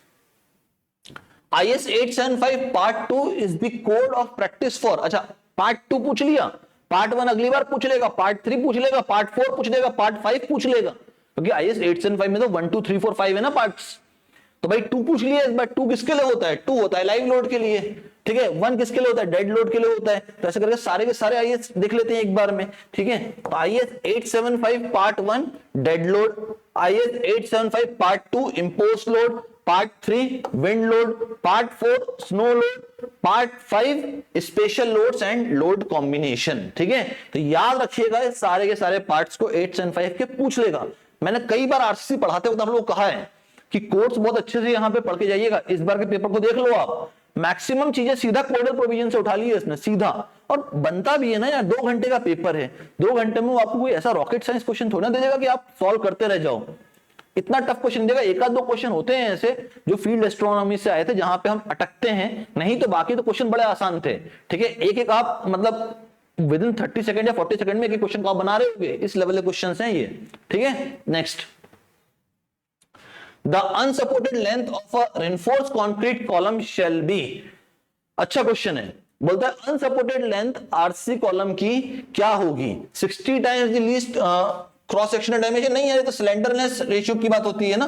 IS 875 part 2 is the code of practice for. अच्छा, पार्ट 2 पूछ लिया, पार्ट 1 अगली बार पूछ लेगा, पार्ट 3 पूछ लेगा, पार्ट 4 पूछ लेगा, पार्ट 5 पूछ लेगा, क्योंकि IS 875 में तो 1 2 3 4 5 है ना पार्ट्स। तो भाई 2 पूछ लिया इस बार। 2 किसके लिए होता है, 2 होता है लाइव लोड के लिए, ठीक है। 1 किसके लिए होता है, डेड लोड के लिए होता है। तो ऐसे करके सारे के सारे IS देख लेते हैं एक बार में, ठीक है। तो IS 875 part 1 dead load, IS 875 part 2 impose load, part 3 wind load, part 4 snow load, part 5 special loads and load combination, ठीक है। तो याद रखिएगा सारे के सारे पार्ट्स को 875 के पूछ लेगा। मैंने कई बार आरसीसी पढ़ाते वक्त हम लोग कहा है कि कोर्स बहुत अच्छे से यहां पे पढ़ के जाइएगा। इस बार के पेपर को देख लो आप, मैक्सिमम चीजें सीधा कोडल प्रोविजन से उठा ली है इसने सीधा, और बनता भी है ना यार। 2 घंटे का पेपर है, 2 घंटे में वो आपको कोई ऐसा रॉकेट साइंस क्वेश्चन थोड़ा दे देगा कि आप सॉल्व करते रह जाओ। इतना टफ क्वेश्चन देगा, एक आध 2 क्वेश्चन होते हैं ऐसे जो फील्ड एस्ट्रोनॉमी से आए थे जहां पे हम अटकते हैं, नहीं तो बाकी तो क्वेश्चन बड़े आसान थे, ठीक है। एक एक आप मतलब विद इन 30 सेकंड या 40 सेकंड में एक क्वेश्चन को आप बना रहे होगे, इस लेवल के क्वेश्चन हैं ये, ठीक है। Next, the unsupported length of a reinforce concrete column shall be. अच्छा क्वेश्चन है, बोलता है अनसपोर्टेड लेंथ आरसी कॉलम की क्या होगी, 60 times the least cross sectional dimension. नहीं है, तो स्लेंडरनेस रेशियो की बात होती है ना,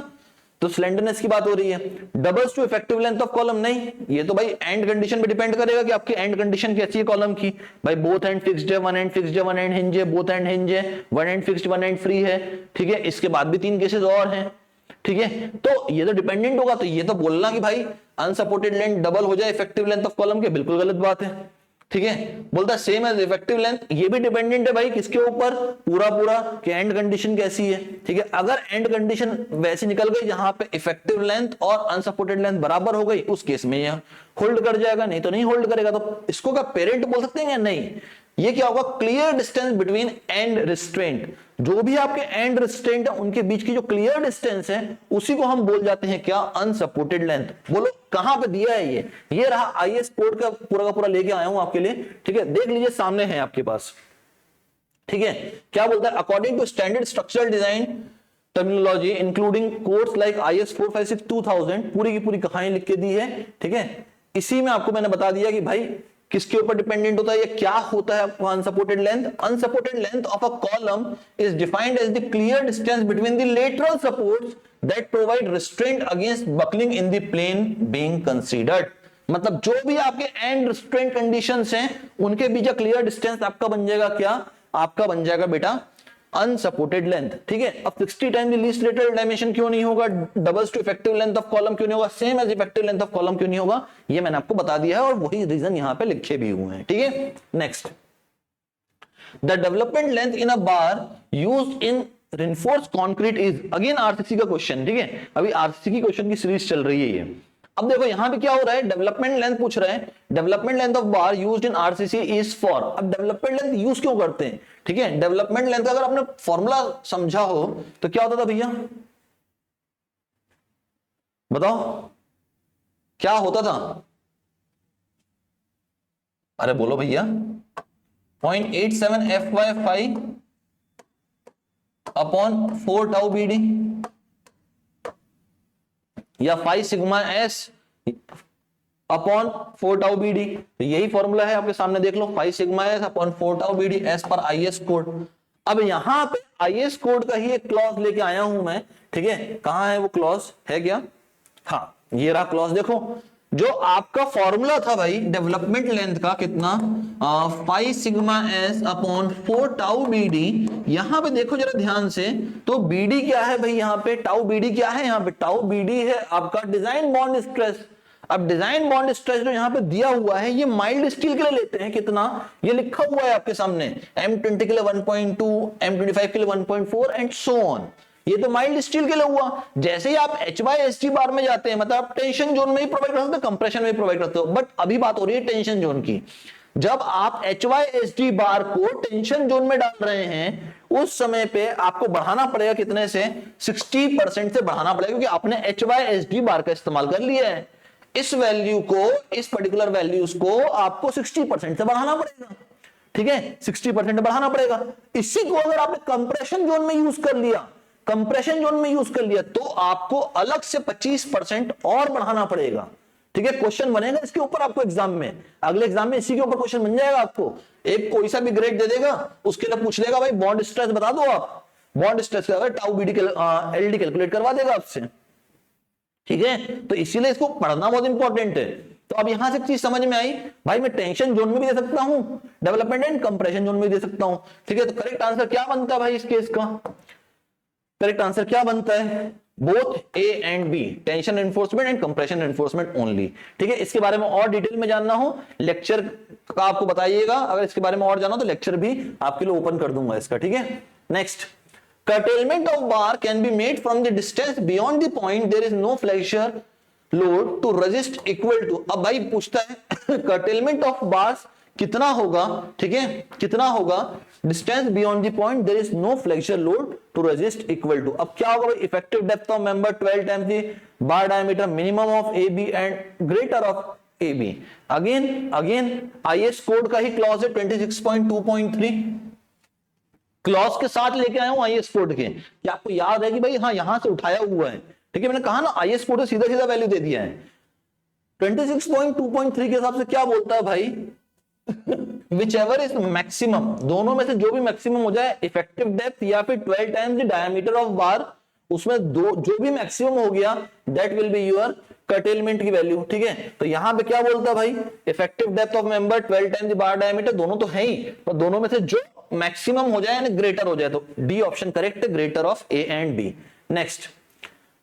तो स्लेंडरनेस की बात हो रही है। Doubles to effective length of column, नहीं, ये तो भाई एंड कंडीशन पे डिपेंड करेगा कि आपकी एंड कंडीशन कैसी है कॉलम की। भाई बोथ एंड फिक्स्ड है, वन एंड फिक्स्ड है, वन एंड हिंज है, बोथ एंड हिंज है, one and fixed one and free है, ठीक है। इसके बाद भी 3 केसेस और हैं, ठीक है। तो ये तो डिपेंडेंट होगा, तो ये तो बोलना कि भाई अनसपोर्टेड लेंथ डबल हो जाए इफेक्टिव लेंथ ऑफ कॉलम के, बिल्कुल गलत बात है, ठीक है। बोलता है सेम एज इफेक्टिव लेंथ, ये भी डिपेंडेंट है भाई किसके ऊपर, पूरा पूरा कि एंड कंडीशन कैसी है, ठीक है। अगर एंड कंडीशन वैसी निकल गई जहां पे इफेक्टिव लेंथ और अनसपोर्टेड लेंथ बराबर हो गई, उस केस में यह होल्ड कर जाएगा, नहीं तो नहीं होल्ड करेगा। तो इसको क्या पेरेंट बोल सकते हैं या नहीं? ये क्या होगा, clear distance between and restraint, जो भी आपके एंड रिस्ट्रेंट है उनके बीच की जो क्लियर डिस्टेंस है उसी को हम बोल जाते हैं क्या, अनसपोर्टेड लेंथ। बोलो कहां पे दिया है ये रहा आईएस कोड का पूरा लेके आया हूं आपके लिए, ठीक है। देख लीजिए सामने है आपके पास, ठीक है। क्या बोलता है, according to standard structural design terminology including codes like IS 456 2000, पूरी की पूरी कहानी लिख के दी है, ठीक है। इसी में आपको मैंने बता दिया कि भाई किसके ऊपर डिपेंडेंट होता है, ये क्या होता है आपको unsupported length. Unsupported length of a column is defined as the clear distance between the lateral supports that provide restraint against buckling in the plane being considered. मतलब जो भी आपके एंड रिस्ट्रेंट कंडीशंस हैं उनके बीच का क्लियर डिस्टेंस आपका बन जाएगा क्या, आपका बन जाएगा बेटा अनसपोर्टेड लेंथ, ठीक है। अब 60 times the least lateral dimension क्यों नहीं होगा, doubles to effective length of column क्यों नहीं होगा, same as effective length of column क्यों नहीं होगा, ये मैंने आपको बता दिया है और वही रीजन यहां पे लिखे भी हुए हैं, ठीक है। Next, the development length in a bar used in reinforced concrete is, again RCC का क्वेश्चन, ठीक है। अभी आरसीसी की क्वेश्चन की सीरीज चल रही है ये। अब देखो यहां पे क्या हो रहा है, डेवलपमेंट लेंथ पूछ रहा है, development length of bar used in RCC is for. अब डेवलपमेंट लेंथ यूज क्यों करते हैं, ठीक है। डेवलपमेंट लेंथ अगर आपने फॉर्मूला समझा हो तो क्या होता था भैया, बताओ क्या होता था, अरे बोलो भैया, 0.87 FY5 अपॉन 4 टाउ BD या 5 sigma S upon 4 tau BD। तो यही फॉर्मूला है आपके सामने, देख लो, 5 sigma S upon 4 tau BD S पर IS कोड। अब यहां पे IS कोड का ही एक क्लॉज लेके आया हूं मैं, ठीक है। कहां है वो क्लॉज, है क्या, हाँ ये रहा क्लॉज। देखो जो आपका फॉर्मूला था भाई डेवलपमेंट लेंथ का कितना, 5 sigma S upon 4 tau BD, यहां पे देखो जरा ध्यान से, तो BD क्या है भाई, यहाँ पे टाउ BD क्या है, यहाँ पे टाउ BD है आपका डिजाइन बॉन्ड स्ट्रेस। अब डिजाइन बॉन्ड स्ट्रेस जो यहाँ पे दिया हुआ है ये माइल्ड स्टील के लिए लेते हैं कितना, ये लिखा हुआ है आपके सामने, M20 के लिए 1.2, M25 के लिए 1.4 एंड सो ऑन। ये तो माइल्ड स्टील के लिए हुआ। जैसे ही आप HYSG बार में जाते हैं, मतलब आप टेंशन जोन में ही प्रोवाइड कर सकते हो, कंप्रेशन में प्रोवाइड करते हो, बट अभी बात हो रही है टेंशन जोन की। जब आप HYSG बार को टेंशन जोन में डाल रहे हैं उस समय पे आपको बढ़ाना पड़ेगा कितने से, 60% से बढ़ाना पड़ेगा, क्योंकि आपने HYSG बार का इस्तेमाल कर लिया है। इस वैल्यू को, इस पर्टिकुलर वैल्यूज को आपको 60% से बढ़ाना पड़ेगा, ठीक है, 60% बढ़ाना पड़ेगा। इसी को अगर आपने कंप्रेशन जोन में यूज कर लिया, कंप्रेशन जोन में यूज कर लिया, तो आपको अलग से 25% और बढ़ाना पड़ेगा, ठीक है। क्वेश्चन बनेगा इसके ऊपर आपको एग्जाम में, अगले एग्जाम में इसी के ऊपर क्वेश्चन बन जाएगा आपको। एक कोई सा भी ग्रेड दे देगा, उसके लिए पूछ लेगा भाई बॉन्ड स्ट्रेस बता दो आप, बॉन्ड स्ट्रेस का टाउ BD LD कैलकुलेट करवा देगा आपसे, ठीक है। तो इसीलिए इसको पढ़ना बहुत इंपॉर्टेंट है। तो अब यहां से चीज समझ में आई भाई, मैं टेंशन जोन में भी दे सकता हूं, डेवलपमेंट एंड कंप्रेशन जोन में भी दे सकता हूं, ठीक है। तो करेक्ट आंसर क्या बनता है भाई इस केस का, करेक्ट आंसर क्या बनता है, both A and B, tension enforcement and compression enforcement only, ठीक है। इसके बारे में और डिटेल में जानना हो लेक्चर का आपको बताइएगा, अगर इसके बारे में और जानना हो तो लेक्चर भी आपके लिए ओपन कर दूंगा इसका, ठीक है। Next, curtailment of bar can be made from the distance beyond the point there is no flexure load to resist equal to। अब भाई पूछता है curtailment of bars कितना होगा, ठीक है, कितना होगा, distance beyond the point there is no flexure load to resist equal to। अब क्या होगा भाई, effective depth of member 12 times the bar diameter minimum of AB and greater of AB। again IS code का ही clause है 26.2.3, clause के साथ लेके आया हूं आईएस कोड के, क्या आपको याद है कि भाई हाँ यहां से उठाया हुआ है, ठीक है। मैंने कहा ना आईएस कोड से सीधा सीधा वैल्यू दे दिया है। 26.2.3 के हिसाब से क्या बोलता है भाई, विच एवर इज मैक्सिमम, दोनों में से जो भी मैक्सिमम हो जाए, इफेक्टिव डेप्थ या फिर 12 टाइम्स द डायमीटर ऑफ बार उसमें दो जो भी मैक्सिमम हो गया that will be your curtailment की वैल्यू, ठीक है। तो यहां पे क्या बोलता है भाई, effective depth of member 12 times the bar diameter, दोनों तो है ही, पर दोनों में से जो मैक्सिमम हो जाए यानी ग्रेटर हो जाए, तो डी ऑप्शन करेक्ट है, greater of A and B. Next,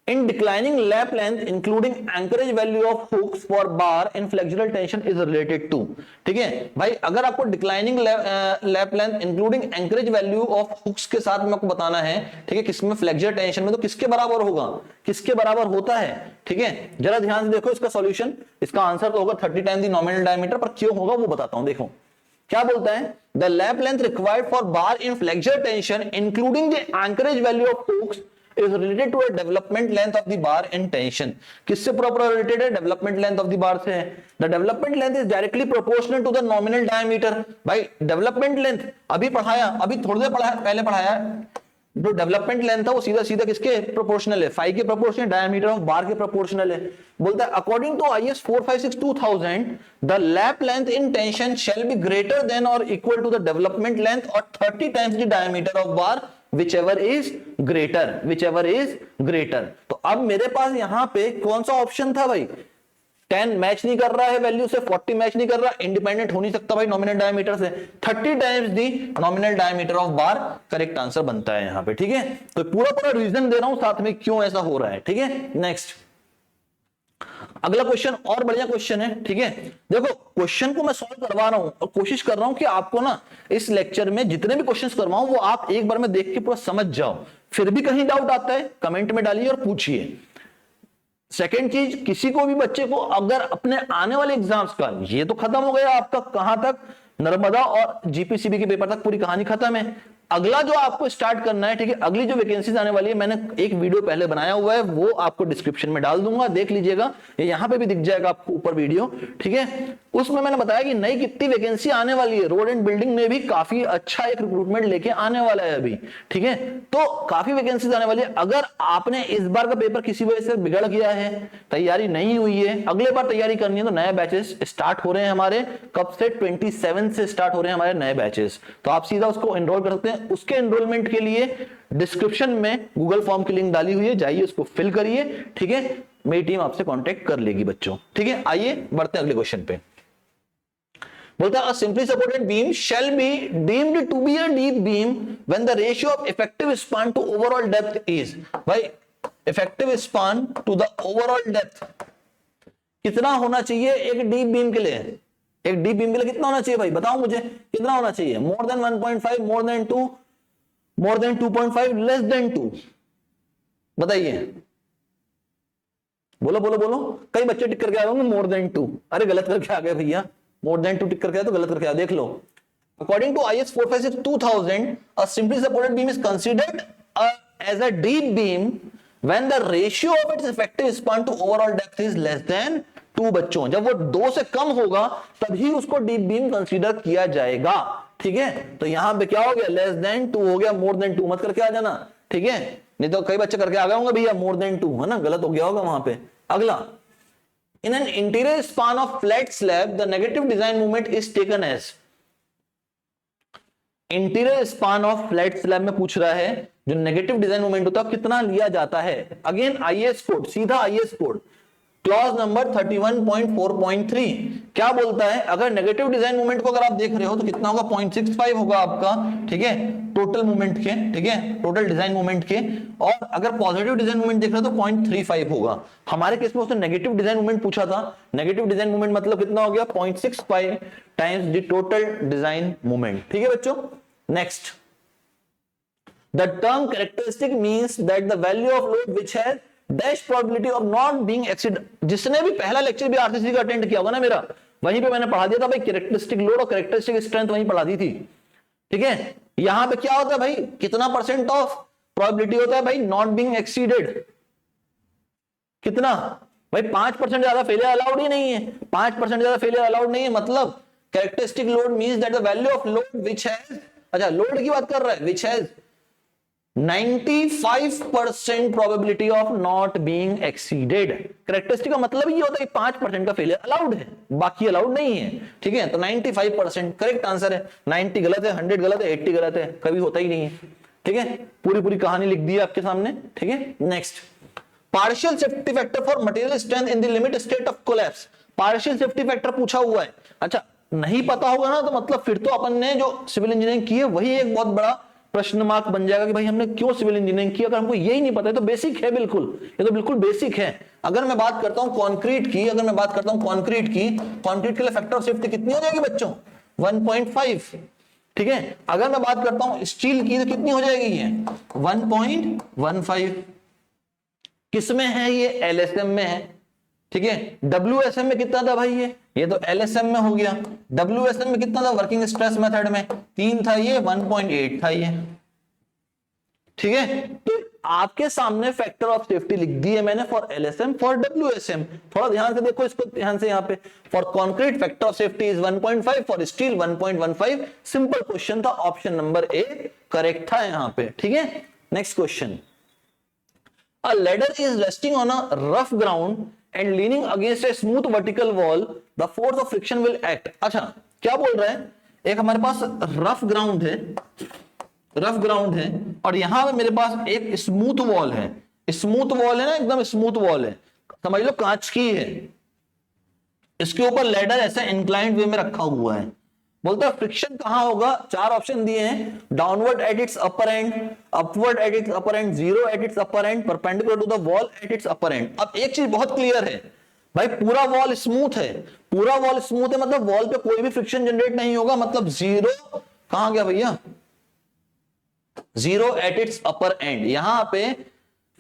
in declining lap length including anchorage value of hooks for bar in flexural tension is related to, ठीक है भाई। अगर आपको declining lap length including anchorage value of hooks के साथ में आपको बताना है, ठीक है, किसमें फ्लेक्सुरल टेंशन में, तो किसके बराबर होगा, किसके बराबर होता है, ठीक है। जरा ध्यान से देखो इसका सॉल्यूशन, इसका आंसर तो होगा 30 टाइम्स द नॉमिनल डायमीटर, पर क्यों होगा वो बताता हूं। देखो क्या बोलता है, the lap length required for bar in flexural tension including the anchorage value of hooks is related to a development length of the bar in tension। किससे प्रॉपर रिलेटेड है, development length of the bar से है। The development length is directly proportional to the nominal diameter. भाई development length अभी पढ़ाया, अभी थोड़ी देर पहले पढ़ाया, जो डेवलपमेंट लेंथ था वो सीधा सीधा किसके प्रोपोर्शनल है, फाई के प्रोपोर्शनल, डायमीटर ऑफ बार के प्रोपोर्शनल है। बोलता है according to IS 456-2000 the lap length in tension shall be greater than और equal to the development length और 30 times the diameter of bar whichever is greater। तो अब मेरे पास यहां पे कौन सा ऑप्शन था भाई, 10 मैच नहीं कर रहा है वैल्यू से, 40 मैच नहीं कर रहा, इंडिपेंडेंट हो नहीं सकता भाई नॉमिनल डायमीटर से, 30 times the nominal diameter of bar correct answer बनता है यहां पे, ठीक है। तो पूरा रीजन दे रहा हूं साथ में क्यों ऐसा हो रहा है, ठीक है। नेक्स्ट, अगला क्वेश्चन और बढ़िया क्वेश्चन है, ठीक है। देखो क्वेश्चन को मैं सॉल्व करवा रहा हूं और कोशिश कर रहा हूं कि आपको ना इस लेक्चर में जितने भी क्वेश्चंस करवाऊं वो आप एक बार में देख के पूरा समझ जाओ। फिर भी कहीं डाउट आता है कमेंट में डालिए और पूछिए। सेकेंड चीज, किसी को भी बच्चे को अगर अपने आने वाले एग्जाम्स का, ये तो खत्म हो गया आपका, कहां तक, नर्मदा और जीपीसीबी के पेपर तक पूरी कहानी खत्म है। अगला जो आपको स्टार्ट करना है, ठीक है, अगली जो वैकेंसीज आने वाली है, मैंने एक वीडियो पहले बनाया हुआ है, वो आपको डिस्क्रिप्शन में डाल दूंगा, देख लीजिएगा, ये यहां पे भी दिख जाएगा आपको ऊपर वीडियो, ठीक है। उसमें मैंने बताया कि नई कितनी वैकेंसी आने वाली है, रोड एंड बिल्डिंग में भी काफी अच्छा एक रिक्रूटमेंट लेके आने वाला है अभी, ठीक है। तो काफी वैकेंसीज आने वाली है। अगर आपने इस बार का पेपर किसी वजह से बिगड़ गया है, तैयारी नहीं हुई है, अगले बार तैयारी करनी है, तो नए बैचेस स्टार्ट हो रहे हैं हमारे, कब से, 27 से स्टार्ट हो रहे हैं हमारे नए बैचेस। तो आप सीधा उसको एनरोल कर सकते हैं। उसके एनरोलमेंट के लिए डिस्क्रिप्शन में गूगल फॉर्म की लिंक डाली हुई है, जाइए उसको फिल करिए, ठीक है। मेरी टीम आपसे कांटेक्ट कर लेगी बच्चों, ठीक है। आइए बढ़ते हैं अगले क्वेश्चन पे। बोलता है, a simply supported beam shall be deemed to be a deep beam when the ratio of effective span to overall depth is, भाई effective span to the overall depth कितना होना चाहिए एक डीप बीम के लिए, एक डीप बीम के लिए कितना होना चाहिए भाई, बताओ मुझे कितना होना चाहिए, more than 1.5, more than 2, more than 2.5, less than 2, बताइए, बोलो बोलो बोलो। कई बच्चे टिक करके आ गए मोर देन 2, अरे गलत करके आ गए भैया, मोर देन 2 टिक करके आया तो गलत करके आया, देख लो। According to IS 456-2000 a simply supported beam is considered as a deep beam when the ratio of its effective span to overall depth is less than 2। बच्चों जब वो 2 से कम होगा तभी उसको डीप बीम कंसीडर किया जाएगा, ठीक है। तो यहां पे क्या हो गया, लेस देन 2 हो गया, मोर देन 2 मत करके आ जाना, ठीक है। नहीं तो कई बच्चे करके आ गए होंगे भैया मोर देन 2, है ना, गलत हो गया होगा वहां पे। अगला, in an interior span of flat slab the negative design moment is taken as, interior span of flat slab में पूछ रहा है जो नेगेटिव डिजाइन मोमेंट होता है कितना लिया जाता है। अगेन IS कोड, सीधा IS कोड, क्लॉज नंबर 31.4.3 क्या बोलता है, अगर नेगेटिव डिजाइन मोमेंट को अगर आप देख रहे हो तो कितना होगा, 0.65 होगा आपका, ठीक है, टोटल मोमेंट के, ठीक है, टोटल डिजाइन मोमेंट के। और अगर पॉजिटिव डिजाइन मोमेंट देख रहे हो तो 0.35 होगा। हमारे केस में उसने नेगेटिव डिजाइन मोमेंट पूछा था, नेगेटिव डिजाइन मोमेंट मतलब कितना हो गया, 0.65 times the total design moment, ठीक है बच्चों। Next, the term characteristic means that the value of load which has dash probability of not being exceed. जिसने भी पहला लेक्चर भी आरसीसी का अटेंड किया होगा ना मेरा, वहीं पे मैंने पढ़ा दिया था भाई, कैरेक्टरिस्टिक लोड और कैरेक्टरिस्टिक स्ट्रेंथ वहीं पढ़ा दी थी, ठीक है। यहां पे क्या होता है भाई, कितना परसेंट ऑफ प्रोबेबिलिटी होता है भाई नॉट बीइंग एक्सीडेड, कितना भाई, 5% ज्यादा फेलियर अलाउड ही नहीं है, 5% ज्यादा फेलियर अलाउड नहीं है। मतलब characteristic load means that the value of load which has, अच्छा लोड की बात कर रहा है, which has 95% probability of not being exceeded. Characteristic का मतलब ये होता है कि 5% का फेलियर अलाउड है, बाकी अलाउड नहीं है, ठीक है। तो 95% करेक्ट आंसर है, 90 गलत है, 100 गलत है, 80 गलत है, कभी होता ही नहीं है, ठीक है, पूरी पूरी कहानी लिख दी है आपके सामने। ठीक है, next, partial safety factor for material strength in the limit state of collapse. Partial safety factor पूछा हुआ है। अच्छा, नहीं पता होगा ना, तो मतलब फिर तो अपन ने जो सिविल इंजीनियरिंग की है वही एक बहुत बड़ा प्रश्न मार्क बन जाएगा कि भाई हमने क्यों सिविल इंजीनियरिंग की, अगर हमको यही नहीं पता है। तो बेसिक है, बिल्कुल, ये तो बिल्कुल बेसिक है। अगर मैं बात करता हूं कंक्रीट की, कंक्रीट के लिए फैक्टर ऑफ सेफ्टी कितनी हो जाएगी बच्चों? 1.5। ठीक है, अगर मैं बात करता हूं स्टील की तो कितनी हो जाएगी ये? 1.15। किसमें है ये? एलएसएम में है। ठीक है, डब्ल्यूएसएम में कितना था भाई? ये तो एलएसएम में हो गया। डब्ल्यूएसएम में कितना था? वर्किंग स्ट्रेस मेथड में 3 था, ये 1.8 था ये। ठीक है, तो आपके सामने फैक्टर ऑफ सेफ्टी लिख दी है मैंने फॉर एलएसएम, फॉर डब्ल्यूएसएम। थोड़ा ध्यान से देखो इसको, ध्यान से। यहाँ पे for concrete factor of safety is 1.5, for steel 1.15। Simple question था, ऑप्शन नंबर ए करेक्ट था यहाँ पे। ठीक है, next question, a ladder is resting on a rough ground and leaning against a smooth vertical wall, the force of friction will act। अच्छा, क्या बोल रहे हैं? एक हमारे पास रफ ग्राउंड है और यहां पे मेरे पास एक स्मूथ वॉल है। स्मूथ वॉल है ना, एकदम स्मूथ वॉल है, समझ लो कांच की है। इसके ऊपर लैडर ऐसे इंक्लाइंड वे में रखा हुआ है। बोलता है फ्रिक्शन कहां होगा? 4 ऑप्शन दिए हैं, downward at its upper end, upward at its upper end, zero at its upper end, perpendicular to the wall at its upper end. अब एक चीज बहुत क्लियर है भाई, पूरा वॉल स्मूथ है, मतलब वॉल पे कोई भी फ्रिक्शन जनरेट नहीं होगा, मतलब जीरो कहां गया भैया? Zero at its upper and. यहां पे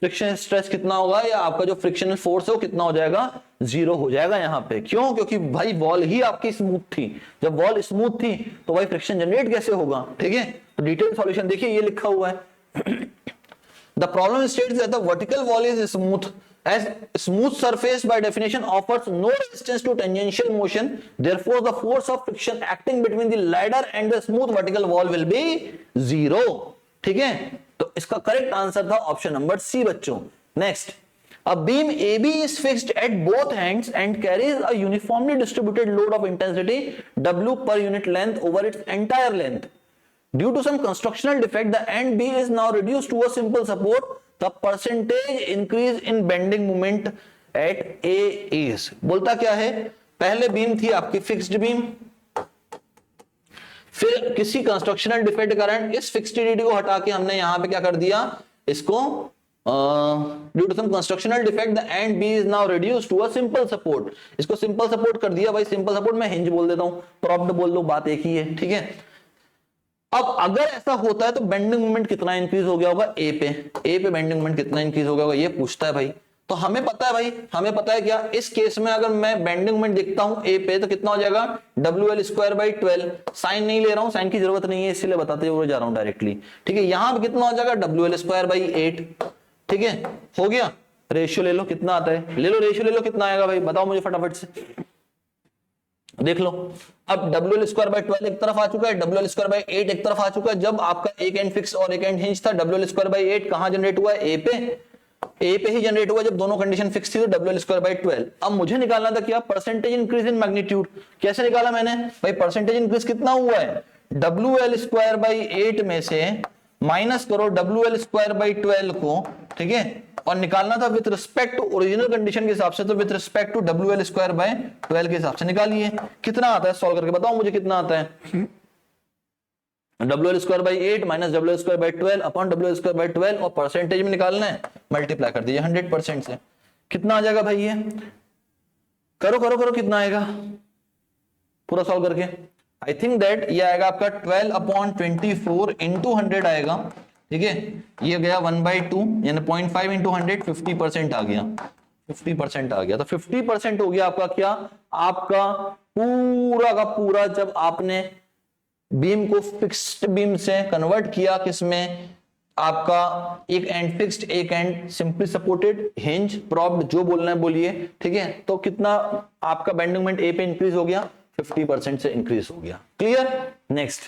फ्रिक्शन स्ट्रेस कितना होगा, या आपका जो फ्रिक्शनल फोर्स है वो कितना हो जाएगा? जीरो हो जाएगा यहां पे। क्यों? क्योंकि भाई वॉल ही आपकी स्मूथ थी। जब वॉल स्मूथ थी तो भाई फ्रिक्शन जनरेट कैसे होगा? ठीक है, तो डिटेल सॉल्यूशन देखिए, ये लिखा हुआ है। The problem states that the vertical wall is smooth, as smooth surface by definition offers no resistance to tangential motion, therefore the force of friction acting between the ladder and the smooth vertical wall will be zero। ठीक है, तो इसका correct answer था option number सी बच्चों। Next, a beam AB is fixed at both ends and carries a uniformly distributed load of intensity W per unit length over its entire length. Due to some constructional defect, the end B is now reduced to a simple support. The percentage increase in bending moment at A is। बोलता क्या है? पहले beam थी आपकी fixed beam, फिर किसी constructional defect के कारण इस फिक्सिडिटी को हटा के हमने यहां पे क्या कर दिया? इसको due to some constructional defect the end B is now reduced to a simple support. इसको सिंपल सपोर्ट कर दिया भाई। सिंपल सपोर्ट मैं हिंज बोल देता हूं, प्रॉप्ड बोल दो, बात एक ही है। ठीक है, अब अगर ऐसा होता है तो बेंडिंग मोमेंट कितना इंक्रीज हो गया होगा? ए पे बेंडिंग मोमेंट कितना इंक्रीज हो गया होगा, ये पूछता है भाई। तो हमें पता है भाई, हमें पता है क्या इस केस में अगर मैं बेंडिंग मोमेंट देखता हूं ए पे तो कितना हो जाएगा? WL²/12। साइन नहीं ले रहा हूं, साइन की जरूरत नहीं है, इसलिए बताते हुए जा रहा हूं डायरेक्टली। ठीक है, यहां पे कितना हो जाएगा? WL²/8। ठीक है, हो गया। रेशियो ले लो, कितना आता है? ले लो रेशियो, ले लो, कितना आएगा भाई बताओ मुझे फटाफट से, देख लो। अब WL²/12 एक तरफ आ चुका है, WL²/8 एक तरफ आ चुका है। जब आपका एक एंड फिक्स और एक एंड हिंज था, WL²/8 कहां जनरेट हुआ है? ए पे ही जनरेट हुआ। जब दोनों कंडीशन फिक्स थी तो WL²/12। अब मुझे निकालना था क्या? Percentage increase in magnitude. कैसे निकाला मैंने भाई? परसेंटेज इंक्रीज कितना हुआ है? WL²/8 में से माइनस करो WL²/12 को। ठीक है, और निकालना था with respect to original condition के हिसाब से, तो विद रिस्पेक्ट टू WL²/12 के हिसाब से निकालिए। कितना आता है? सॉल्व करके बताओ मुझे कितना आता है। WL²/8 minus WL²/12 upon WL²/12 और परसेंटेज में निकालना है, मल्टीप्लाई कर दीजिए 100% से। कितना आ जाएगा भाई? ये करो करो करो, कितना आएगा पूरा सॉल्व करके? आई थिंक दैट ये आएगा आपका 12/24 इंटू 100 आएगा। ठीक है, ये गया 1/2 यानी 0.5 इंटू 100, 50% आ गया। 50% आ गया, तो 50% हो गया आपका क्या? आपका पूरा का पूरा जब आपने बीम को फिक्स्ड बीम से कन्वर्ट किया, किसमें? आपका एक एंड फिक्स्ड, एक and simply supported, hinge, propped, जो बोलना है बोलिए। ठीक है, तो कितना आपका बेंडिंग मोमेंट ए पे इंक्रीज हो गया? 50% से इंक्रीज हो गया। Clear? Next,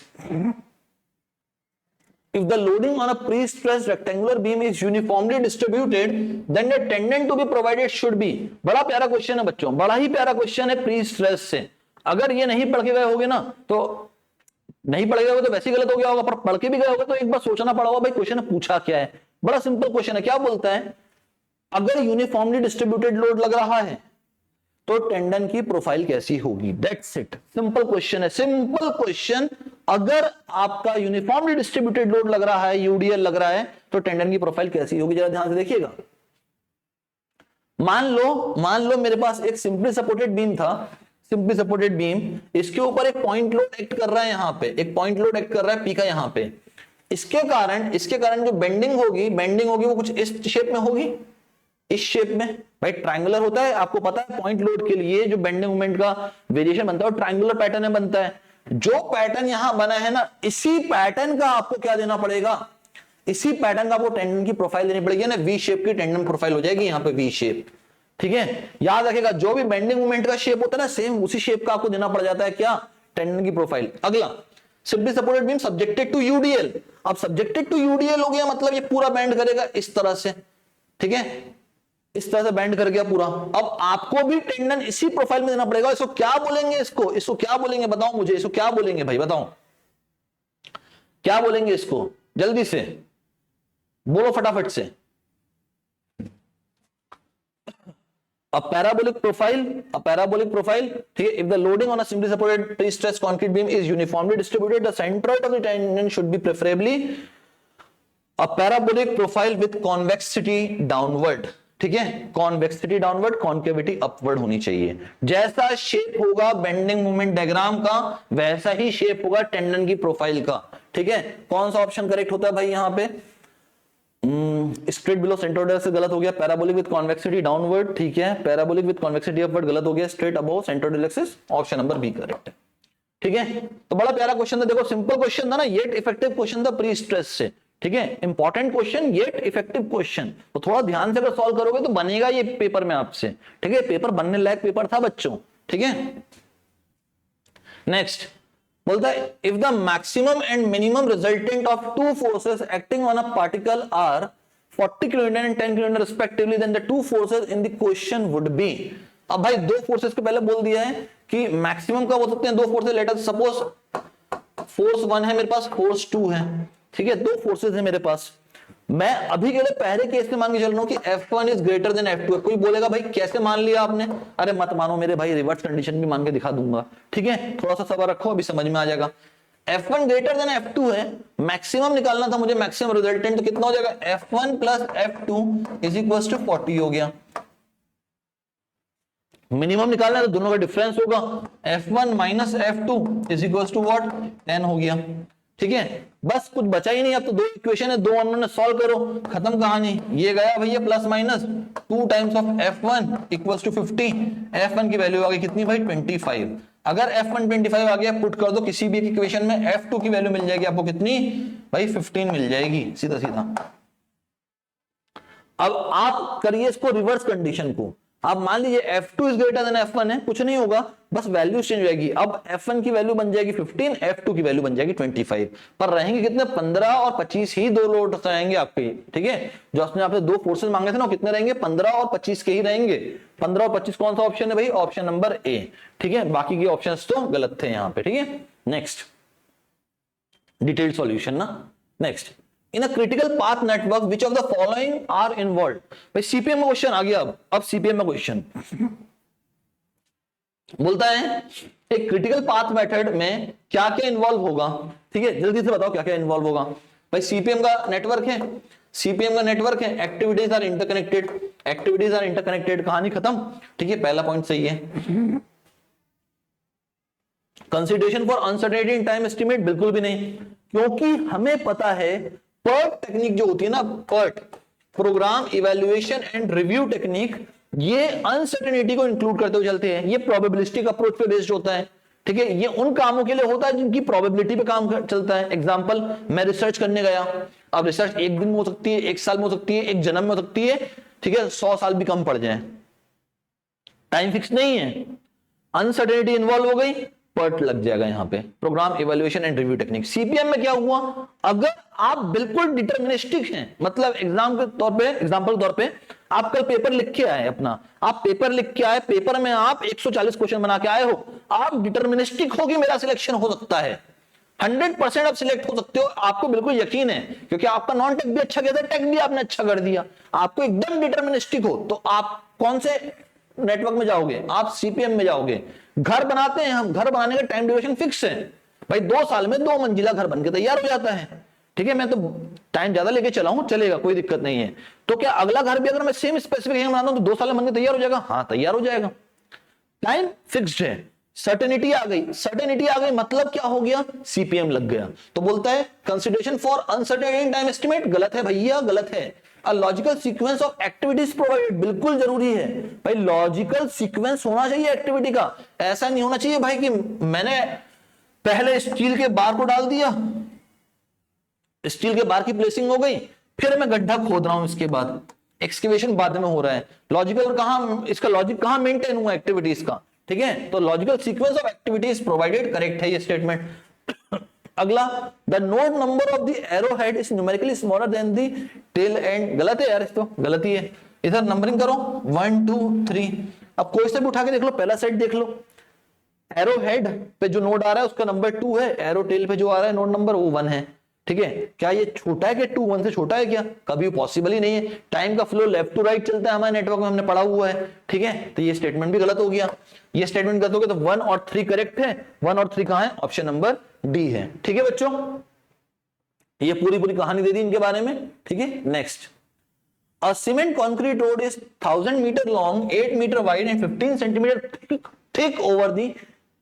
if the loading on a pre-stressed rectangular beam is uniformly distributed, then the tendon to be provided should be। बड़ा प्यारा क्वेश्चन है बच्चों, बड़ा ही प्यारा क्वेश्चन है प्री स्ट्रेस से। अगर ये नहीं पढ़ के गए होगे ना तो नहीं पढ़ेगा वो तो वैसे ही गलत हो गया होगा, पर पढ़ के भी गया होगा तो एक बार सोचना पड़ा होगा भाई क्वेश्चन पूछा क्या है। बड़ा सिंपल क्वेश्चन है, क्या बोलता है, अगर यूनिफॉर्मली डिस्ट्रीब्यूटेड लोड लग रहा है तो टेंडन की प्रोफाइल कैसी होगी, दैट्स इट, सिंपल क्वेश्चन है, सिंपल क्वेश्चन। अगर आपका यूनिफॉर्मली डिस्ट्रीब्यूटेड लोड लग रहा है, यूडीएल लग रहा है, तो टेंडन की प्रोफाइल कैसी होगी, जरा ध्यान से देखिएगा। मान लो मेरे पास एक सिंपली सपोर्टेड बीम था, सिंपली सपोर्टेड बीम, इसके ऊपर एक पॉइंट लोड एक्ट कर रहा है, यहां पे एक पॉइंट लोड एक्ट कर रहा है पी का यहां पे। इसके कारण जो बेंडिंग होगी वो कुछ इस शेप में होगी, इस शेप में। भाई ट्रायंगुलर होता है, आपको पता है पॉइंट लोड के लिए जो बेंडिंग मोमेंट का वेरिएशन बनता है वो ट्रायंगुलर पैटर्न में बनता है। जो पैटर्न यहां बना है ना, इसी पैटर्न का आपको क्या देना पड़ेगा, इसी पैटर्न का आपको टेंडन की प्रोफाइल देनी पड़ेगी ना, वी शेप की टेंडन प्रोफाइल हो जाएगी यहां पे, वी शेप। ठीक है, याद रखेगा जो भी बेंडिंग मोमेंट का शेप होता है ना, सेम उसी शेप का आपको देना पड़ जाता है क्या, टेंडन की प्रोफाइल। अगला, simply supported beam subjected to UDL. अब सब्जेक्टेड टू यूडीएल हो गया मतलब ये पूरा बेंड करेगा इस तरह से, ठीक है, इस तरह से बेंड कर गया पूरा। अब आपको भी टेंडन इसी प्रोफाइल में देना पड़ेगा। इसको क्या बोलेंगे, इसको क्या बोलेंगे, बताओ मुझे, इसको क्या बोलेंगे भाई, बताओ क्या बोलेंगे इसको, जल्दी से बोलो फटाफट से। A parabolic profile, ठीक है, if the loading on a simply supported pre-stressed concrete beam is uniformly distributed, the centroid of the tendon should be preferably a parabolic profile with convexity downward, ठीक है, कॉन्वेक्सिटी डाउनवर्ड, कॉन्केविटी अपवर्ड होनी चाहिए। जैसा shape होगा bending moment diagram का, वैसा ही shape होगा tendon की प्रोफाइल का, ठीक है। कौन सा ऑप्शन करेक्ट होता है भाई यहां पे, स्ट्रेट बिलो सेंट्रोइड से गलत हो गया, पैराबोलिक विद कॉन्वेक्सिटी डाउनवर्ड, ठीक है, पैराबोलिक विद कॉन्वेक्सिटी अपवर्ड गलत हो गया, straight above centroid axis, option number B correct है, ठीक है। तो बड़ा प्यारा क्वेश्चन था, देखो सिंपल क्वेश्चन था ना, येट इफेक्टिव क्वेश्चन था प्री स्ट्रेस से, ठीक है, important question yet effective question. तो थोड़ा ध्यान से अगर सॉल्व करोगे तो बनेगा ये पेपर में आपसे, ठीक है, पेपर बनने लायक पेपर था बच्चों, ठीक है। नेक्स्ट बोलता है, if the maximum and minimum resultant of two forces acting on a particle are 40 kilonewton and 10 kilonewton respectively, then the two forces in the question would be. अब भाई दो फोर्सेस को पहले बोल दिया है कि मैक्सिमम कब हो सकते हैं, दो forces, let us suppose force 1 है मेरे पास, फोर्स 2 है, ठीक है, दो फोर्सेस है मेरे पास। मैं अभी के लिए पहले केस में मान के चल रहा हूं कि F1 is greater than F2। कोई बोलेगा भाई कैसे मान लिया आपने, अरे मत मानो मेरे भाई, रिवर्स कंडीशन भी मान के दिखा दूंगा, ठीक है, थोड़ा सा सब्र रखो, अभी समझ में आ जाएगा। F1 ग्रेटर देन F2 है, मैक्सिमम निकालना था मुझे, मैक्सिमम रिजल्टेंट, तो कितना हो जाएगा, F1 plus F2 is equal to 40 हो गया। मिनिमम निकालना है तो दोनों का डिफरेंस होगा, F1 minus F2 is equal to what, 10 हो गया, ठीक है। बस कुछ बचा ही नहीं, अब तो दो इक्वेशन है, दो उन्होंने सॉल्व करो, खत्म कहानी। ये गया भैया plus minus 2 times of F1 equals to 50, F1 की वैल्यू आ गई कितनी भाई, 25। अगर F1 25 आ गया, पुट कर दो किसी भी इक्वेशन में, F2 की वैल्यू मिल जाएगी आपको कितनी भाई, 15 मिल जाएगी, सीधा सीधा। अब आप करिए इसको रिवर्स कंडीशन को, आप मान लीजिए F2 is greater than F1 है, कुछ नहीं होगा, बस वैल्यू चेंज हो जाएगी। अब F1 की वैल्यू बन जाएगी 15, F2 की वैल्यू बन जाएगी 25, पर रहेंगे कितने, 15 और 25 ही दो लोड रहेंगे आपके, ठीक है। जो आपने आपने दो फोर्सेस मांगे थे ना, कितने रहेंगे, 15 और 25 के ही रहेंगे। 15 और 25 कौन सा ऑप्शन है भाई, ऑप्शन नंबर ए, ठीक है, बाकी के ऑप्शंस तो गलत थे यहाँ पे, ठीक है। नेक्स्ट डिटेल्ड सॉल्यूशन ना, next, in a critical path network which of the following are involve. भाई सीपीएम में क्वेश्चन आ गया, अब सीपीएम में क्वेश्चन बोलता है एक क्रिटिकल पाथ मेथड में क्या क्या इन्वॉल्व होगा, ठीक है, जल्दी से बताओ क्या क्या इन्वॉल्व होगा। भाई सीपीएम का नेटवर्क है, सीपीएम का नेटवर्क है, activities are interconnected, activities are interconnected, कहानी खत्म, ठीक है, पहला पॉइंट सही है। Consideration for uncertainty in time estimate, बिल्कुल भी नहीं, क्योंकि हमें पता है PERT टेक्निक जो होती है ना, PERT program evaluation and review technique, ये अनसर्टेनिटी को इंक्लूड करते हुए चलते हैं। ये प्रोबेबिलिस्टिक अप्रोच पे बेस्ड होता है, ठीक है, ये उन कामों के लिए होता है जिनकी प्रोबेबिलिटी पे काम चलता है। एग्जांपल, मैं रिसर्च करने गया, अब रिसर्च एक दिन में हो सकती है, एक साल में हो सकती है, एक जन्म में हो सकती है, ठीक है, 100 साल भी कम पड़ जाए, टाइम फिक्स नहीं है, अनसर्टेनिटी इन्वॉल्व हो गई, PERT लग जाएगा यहां पे, program evaluation and review technique. CPM में क्या हुआ, अगर आप बिल्कुल डिटर्मिनिस्टिक हैं, मतलब एग्जाम्पल के तौर पे आप कल पेपर लिख के आए अपना, आप पेपर लिख के आए, पेपर में आप 140 क्वेश्चन बना के आए हो, आप डिटर्मिनिस्टिक हो कि मेरा सिलेक्शन हो सकता है, 100% आप सिलेक्ट हो सकते हो, आपको बिल्कुल यकीन है, क्योंकि आपका नॉन टेक भी अच्छा गया था, टेक भी आपने अच्छा कर दिया, आपको एकदम डिटर्मिनिस्टिक हो, तो आप कौन से नेटवर्क में जाओगे? आप सीपीएम में जाओगे। घर बनाते हैं हम, घर बनाने का टाइम ड्यूरेशन फिक्स है भाई, 2 साल में 2 मंजिला घर बनके तैयार हो जाता है, ठीक है। मैं तो टाइम ज्यादा लेके चला हूं, चलेगा, कोई दिक्कत नहीं है। तो क्या अगला घर भी अगर मैं सेम स्पेसिफिकेशन बनाता हूं तो 2 साल में बनके तैयार हो जाएगा? हाँ, तैयार हो जाएगा। टाइम फिक्स्ड है, सर्टेनिटी आ गई, सर्टेनिटी आ गई मतलब क्या हो गया? सीपीएम लग गया। तो बोलता है consideration for uncertain time estimate, गलत है भैया, गलत है। A logical sequence of activities provided, बिल्कुल जरूरी है भाई, लॉजिकल सीक्वेंस होना चाहिए एक्टिविटी का। ऐसा नहीं होना चाहिए भाई कि मैंने पहले स्टील के बार को डाल दिया, स्टील के बार की प्लेसिंग हो गई, फिर मैं गड्ढा खोद रहा हूं, इसके बाद एक्सकेवेशन बाद में हो रहा है। लॉजिकल कहां, इसका लॉजिक कहां मेंटेन हुआ एक्टिविटीज का, ठीक है। तो logical sequence of activities provided, correct है ये स्टेटमेंट। अगला, the node number of the arrow head is numerically smaller than the tail end, गलत है यार, इस तो गलती है। इधर नंबरिंग करो 1 2 3, अब कोई से भी उठा के देख लो, पहला सेट देख लो, एरो हेड पे जो नोड आ रहा है उसका नंबर 2 है, एरो टेल पे जो आ रहा है नोड नंबर वो 1 है, ठीक है। क्या ये छोटा है कि 2 1 से छोटा है? क्या कभी पॉसिबल ही नहीं है। टाइम का फ्लो लेफ्ट टू राइट चलता है हमारे नेटवर्क में, हमने पढ़ा हुआ है, ठीक है। तो ये स्टेटमेंट भी गलत हो गया, ये स्टेटमेंट गलत हो गया। तो 1 और 3 करेक्ट है, 1 और 3 कहां है? ऑप्शन नंबर डी है, ठीक है बच्चों। ये पूरी पूरी कहानी दे दी इनके बारे में, ठीक है। Next, a cement concrete road is 1000 meter long, 8 meter wide and 15 centimeter thick over the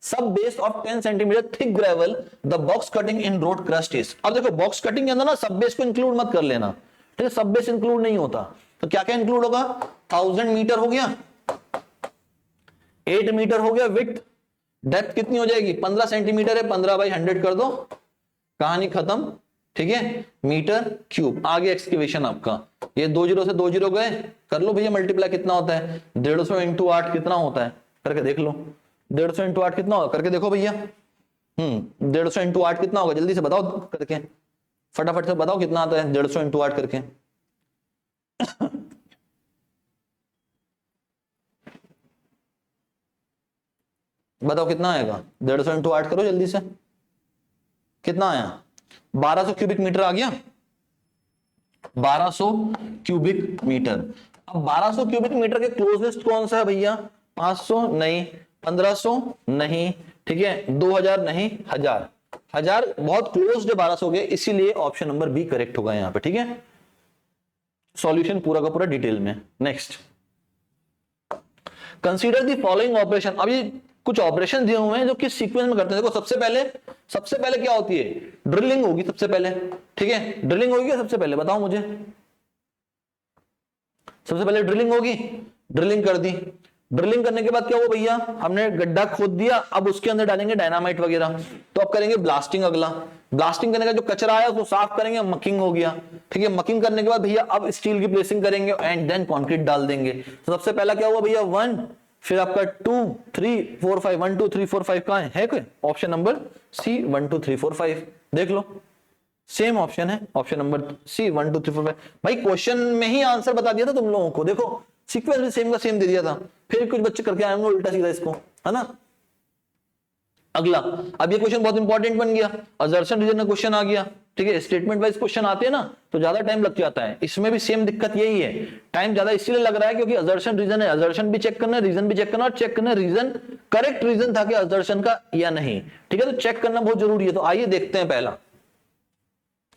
sub base of 10 centimeter thick gravel, the box cutting in road crust is. अब देखो बॉक्स कटिंग के अंदर ना सब बेस को include मत कर लेना, ठीक है, सब बेस इंक्लूड नहीं होता। तो क्या क्या इंक्लूड होगा? 1000 मीटर हो गया, 8 मीटर हो गया विड्थ, डेप्थ कितनी हो जाएगी? 15 सेंटीमीटर है, 15 बाई 100 कर दो, कहानी खत्म, ठीक है। मीटर क्यूब, आगे एक्सकेवेशन आपका, ये 2 0 से 2 0 गए, कर लो भैया मल्टीप्लाई, कितना होता है? 150 इंटू 8 कितना होता है? करके देख लो, 150 इंटू 8 कितना होगा? करके देखो भैया, 150 इंटू 8 कितना होगा? जल्दी से बताओ करके, फटाफट से बताओ कितना आता है 150 इंटू 8 करके। बताओ कितना आएगा? 150 इंटू 8 करो जल्दी से, कितना आया? 1200 क्यूबिक मीटर आ गया, 1200 क्यूबिक मीटर। अब 1200 क्यूबिक मीटर के क्लोजेस्ट कौन सा है भैया? 500 नहीं, 1500 नहीं, ठीक है, 2000 नहीं, 1000, 1000 बहुत क्लोज है 1200 के, इसीलिए ऑप्शन नंबर बी करेक्ट होगा यहां पे, ठीक है। सॉल्यूशन पूरा का पूरा डिटेल में। Next, consider the following operation. अब ये कुछ ऑपरेशन दिए हुए हैं जो किस सीक्वेंस में करते हैं। देखो सबसे पहले क्या होती है? ड्रिलिंग होगी सबसे पहले, ठीक है। ड्रिलिंग होगी सबसे पहले, बताओ मुझे, सबसे पहले ड्रिलिंग होगी, ड्रिलिंग कर दी। ड्रिलिंग करने के बाद क्या हुआ भैया? हमने गड्ढा खोद दिया, अब उसके अंदर डालेंगे डायनामाइट वगैरह, तो अब करेंगे ब्लास्टिंग। अगला ब्लास्टिंग करने का जो कचरा आया उसको साफ करेंगे, मकिंग हो गया, ठीक है। मकिंग करने के बाद भैया अब स्टील की प्लेसिंग करेंगे एंड देन कंक्रीट डाल देंगे। तो सबसे पहला क्या हुआ भैया? 1, फिर आपका 2 3 4 5, 1 2 3 4 5 कहां है कोई? ऑप्शन नंबर सी 1 2 3 4 5, देख लो सेम ऑप्शन है, ऑप्शन नंबर सी 1 2 3 4 5। भाई क्वेश्चन में ही आंसर बता दिया था तुम लोगों को, देखो सीक्वेंस भी सेम का सेम दे दिया था, फिर कुछ बच्चे करके आए होंगे उल्टा सीधा इसको, है ना। अगला, अब ये क्वेश्चन बहुत इंपॉर्टेंट बन गया, असर्शन रीजन का क्वेश्चन आ गया, ठीक है। स्टेटमेंट वाइज क्वेश्चन आते हैं ना तो ज्यादा टाइम लग जाता है, इसमें भी सेम दिक्कत यही है, टाइम ज्यादा इसलिए लग रहा है क्योंकि असर्शन रीजन है, असर्शन भी चेक करना है, रीजन भी चेक करना, और चेक करना रीजन करेक्ट रीजन था कि असर्शन का या नहीं, ठीक है। तो चेक करना बहुत जरूरी है। तो आइए देखते हैं पहला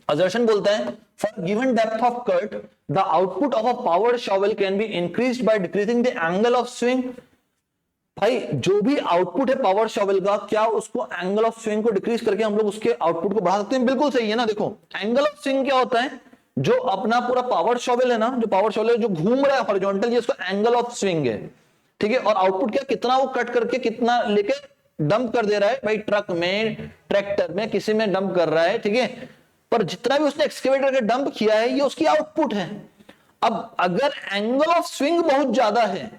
असर्शन बोलता है, for given depth of cut the output of a power shovel can be increased by decreasing the angle of swing. भाई जो भी आउटपुट है पावर शॉवेल का, क्या उसको एंगल ऑफ स्विंग को डिक्रीज करके हम लोग उसके आउटपुट को बढ़ा सकते हैं? बिल्कुल सही है ना। देखो एंगल ऑफ स्विंग क्या होता है? जो अपना पूरा पावर शॉवेल है ना, जो पावर शॉवेल जो घूम रहा है हॉरिजॉन्टल, ये उसका एंगल ऑफ स्विंग है, ठीक है। और आउटपुट क्या, कितना वो कट करके कितना लेके डंप कर दे रहा है, भाई ट्रक में, ट्रैक्टर में, किसी में डंप कर रहा है, ठीक है। पर जितना भी उसने एक्सकेवेटर के डंप किया है ये उसकी आउटपुट है। अब अगर एंगल ऑफ स्विंग बहुत ज्यादा है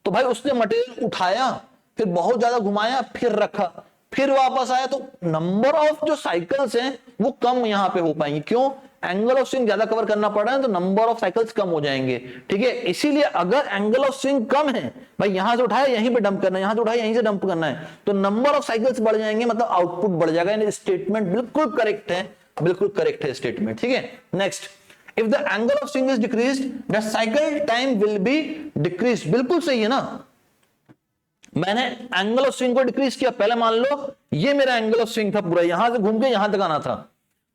तो भाई उसने मटेरियल उठाया, फिर बहुत ज्यादा घुमाया, फिर रखा, फिर वापस आया, तो नंबर ऑफ जो साइकिल्स हैं वो कम यहां पे हो पाएंगे। क्यों? एंगल ऑफ स्विंग ज्यादा कवर करना पड़ रहा है, तो नंबर ऑफ साइकिल्स कम हो जाएंगे। ठीक है, इसीलिए अगर एंगल ऑफ स्विंग कम है, भाई यहां से उठाया यहीं पे डंप करना है, यहां से उठाया यहीं से डंप करना है, तो नंबर ऑफ साइकिल्स बढ़ जाएंगे, मतलब आउटपुट बढ़ जाएगा। स्टेटमेंट बिल्कुल करेक्ट है, बिल्कुल करेक्ट है स्टेटमेंट। ठीक है, next, if the angle of swing is decreased the cycle time will be decreased. बिल्कुल सही है ना, मैंने एंगल ऑफ स्विंग को डिक्रीज किया। पहले मान लो ये मेरा एंगल ऑफ स्विंग था पूरा, यहां से घूम के यहां तक आना था,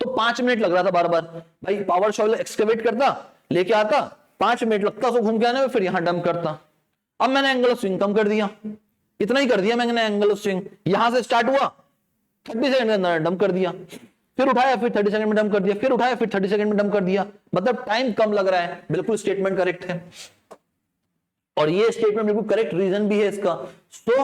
तो 5 मिनट लग रहा था बार बार। भाई पावर शॉवेल एक्सकेवेट करता, लेके आता, 5 मिनट लगता उसको घूम के आने में, फिर यहां डंप करता। अब मैंने एंगल ऑफ स्विंग कम कर दिया, इतना ही कर दिया मैंने एंगल ऑफ स्विंग। यहां से स्टार्ट हुआ, 30 सेकंड के अंदर डंप कर दिया, फिर उठाया, फिर 30 सेकंड में डंप कर दिया, फिर उठाया, फिर 30 सेकंड में डंप कर दिया, मतलब टाइम कम लग रहा है। बिल्कुल स्टेटमेंट करेक्ट है, और ये स्टेटमेंट बिल्कुल करेक्ट रीजन भी है इसका। So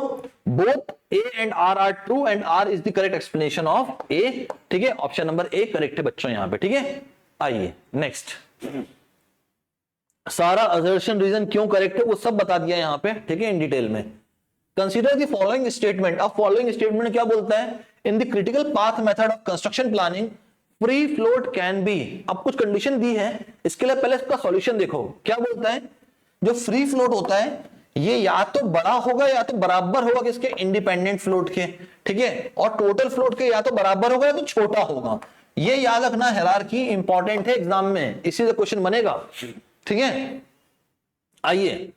both A and R R true and R is the correct explanation of A. ठीक है, ऑप्शन नंबर ए करेक्ट है बच्चों यहां पे। ठीक है, आइए नेक्स्ट, सारा असर्शन रीजन क्यों करेक्ट है वो सब बता दिया यहां पे। ठीक है, इन डिटेल में। Consider the following statement. अब फॉलोइंग स्टेटमेंट क्या बोलता है? In the critical path method of construction planning free float can be. अब कुछ कंडीशन दी है, इसके लिए पहले इसका सॉल्यूशन देखो। क्या बोलता है? जो फ्री फ्लोट होता है ये या तो बड़ा होगा या तो बराबर होगा किसके? इंडिपेंडेंट फ्लोट के। ठीक है, और टोटल फ्लोट के या तो बराबर होगा या तो छोटा होगा। ये याद रखना, हायरार्की इंपॉर्टेंट है एग्जाम में, इसी से क्वेश्चन बनेगा। ठीक है, आइए,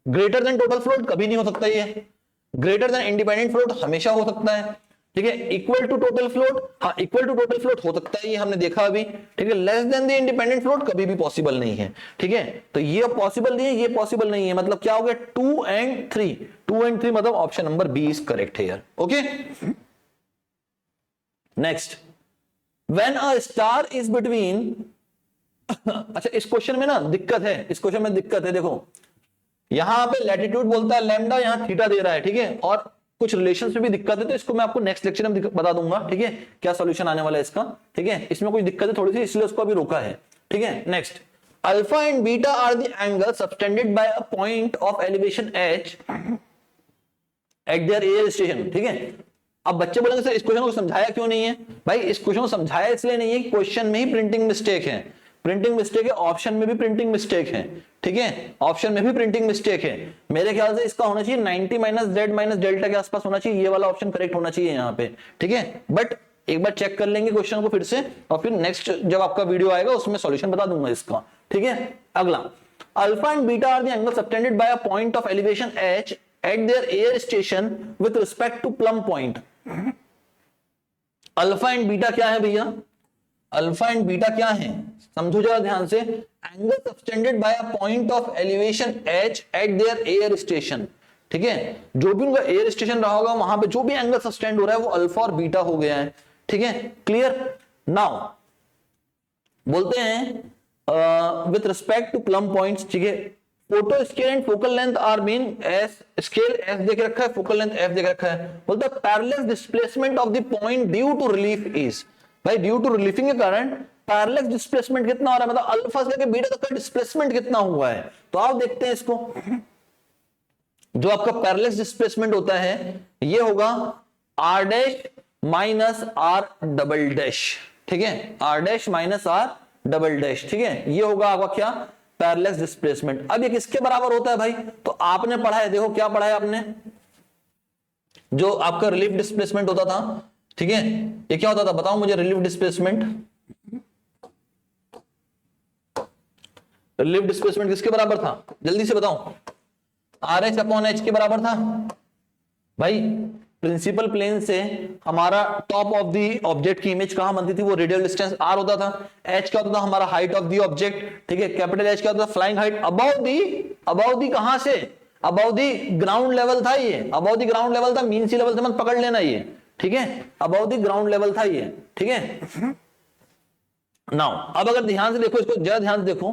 ग्रेटर देन टोटल फ्लोट कभी नहीं हो सकता, ये ग्रेटर देन इंडिपेंडेंट फ्लोट हमेशा हो सकता है। ठीक है, इक्वल टू टोटल फ्लोट, हाँ इक्वल टू टोटल फ्लोट हो सकता है, ये हमने देखा अभी। ठीक है, less than the independent float कभी भी पॉसिबल नहीं है। ठीक है, तो ये पॉसिबल नहीं है, ये पॉसिबल नहीं है, मतलब क्या हो गया? 2 and 3, 2 and 3 मतलब option number B is correct here. Okay, next, when a star is between अच्छा इस क्वेश्चन में ना दिक्कत है, इस क्वेश्चन में दिक्कत है। देखो यहां पे लैटिट्यूड बोलता है लैम्डा, यहां थीटा दे रहा है। ठीक है, और कुछ रिलेशंस में भी दिक्कत है, तो इसको मैं आपको नेक्स्ट लेक्चर में बता दूंगा। ठीक है, क्या सॉल्यूशन आने वाला है इसका। ठीक है, इसमें कोई दिक्कत है थोड़ी सी, इसलिए उसको अभी रोका है। ठीक है, next, alpha and beta are the angle subtended by a point of elevation H at their air station. ठीक है, अब बच्चे बोलेंगे सर इस क्वेश्चन को समझाया क्यों नहीं है? भाई इस क्वेश्चन को समझाया इसलिए नहीं है कि क्वेश्चन में ही प्रिंटिंग मिस्टेक है। प्रिंटिंग मिस्टेक है, ऑप्शन में भी प्रिंटिंग मिस्टेक है। ठीक है, ऑप्शन में भी प्रिंटिंग मिस्टेक है। मेरे ख्याल से इसका होना चाहिए 90 माइनस जेड माइनस डेल्टा के आसपास होना चाहिए, ये वाला ऑप्शन करेक्ट होना चाहिए यहाँ पे। ठीक है, बट एक बार चेक कर लेंगे क्वेश्चन को फिर से, और फिर नेक्स्ट जब आपका वीडियो आएगा उसमें सॉल्यूशन बता दूंगा इसका। ठीक है, अगला, alpha and beta are the angle subtended by a point of elevation H at their air station with respect to plumb point. Alpha and beta क्या है भैया? अल्फा एंड बीटा क्या है समझो जरा ध्यान से। Angle subtended by a point of elevation H at their air station. ठीक है, जो भी उनका एयर स्टेशन रहा होगा वहां पे जो भी एंगल सस्टेंड हो रहा है वो अल्फा और बीटा हो गया है। ठीक है, क्लियर। नाउ बोलते हैं with respect to plumb points. ठीक है, photo scale and focal length are mean S, scale S देख रखा है, फोकल लेंथ एफ देख रखा है। बोलता है parallel displacement of the point due to relief is. भाई ड्यू टू रिलीफिंग के कारण पैरेलल डिस्प्लेसमेंट कितना हो रहा है, मतलब अल्फा से लेकर बीटा तक का डिस्प्लेसमेंट कितना हुआ है। तो आप देखते हैं इसको, जो आपका पैरेलल डिस्प्लेसमेंट होता है ये होगा R dash minus R double dash. ठीक है, R dash minus R double dash. ठीक है, ये होगा आपका क्या? Parallel displacement. अब ये किसके बराबर होता है भाई? तो आपने पढ़ा है, देखो क्या पढ़ा है आपने, जो आपका रिलीफ डिस्प्लेसमेंट होता था। ठीक है, ये क्या होता था बताओ मुझे? रिलीफ डिस्प्लेसमेंट, रिलीफ डिस्प्लेसमेंट किसके बराबर था? जल्दी से बताओ। आर एच अपॉन एच के बराबर था। भाई प्रिंसिपल प्लेन से हमारा टॉप ऑफ द ऑब्जेक्ट की इमेज कहां बनती थी? वो रेडियल डिस्टेंस आर होता था। एच क्या होता था? हमारा हाइट ऑफ द ऑब्जेक्ट। ठीक है, कैपिटल एच क्या होता था? फ्लाइंग हाइट अबव दी कहां से? अबव दी ग्राउंड लेवल था ये, अबव दी ग्राउंड लेवल था, मीन सी लेवल से मत पकड़ लेना ये। ठीक है, अबव दी ग्राउंड लेवल था ये। ठीक है, नाउ अब अगर ध्यान से देखो, इसको जरा ध्यान से देखो,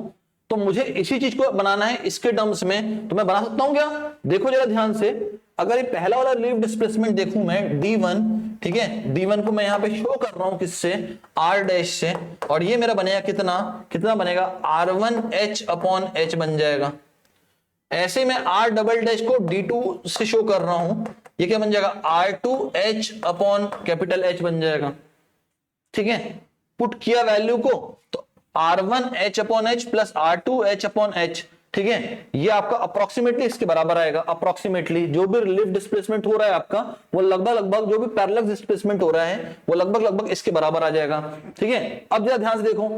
तो मुझे इसी चीज को बनाना है इसके टर्म्स में, तो मैं बना सकता हूं क्या? देखो जरा ध्यान से, अगर ये पहला वाला रिलीफ डिस्प्लेसमेंट देखूं मैं D1, ठीक है, D1 को मैं यहां पे शो कर रहा हूं किससे? R डैश से, और ये मेरा बनेगा कितना बनेगा? R1H अपॉन H बन जाएगा। ऐसे मैं R डबल डैश को D2 से शो कर रहा हूं, ये क्या बन जाएगा, R2H अपॉन कैपिटल H बन जाएगा। ठीक है, पुट किया वैल्यू को तो R1H upon H plus R2H upon H। ठीक है, ये आपका अप्रोक्सीमेटली इसके बराबर आएगा। अप्रोक्सीमेटली जो भी रिलीफ डिस्प्लेसमेंट हो रहा है आपका, वो लगभग जो भी पैरेलल डिस्प्लेसमेंट हो रहा है वो लगभग इसके बराबर आ जाएगा। ठीक है, अब जरा ध्यान से देखो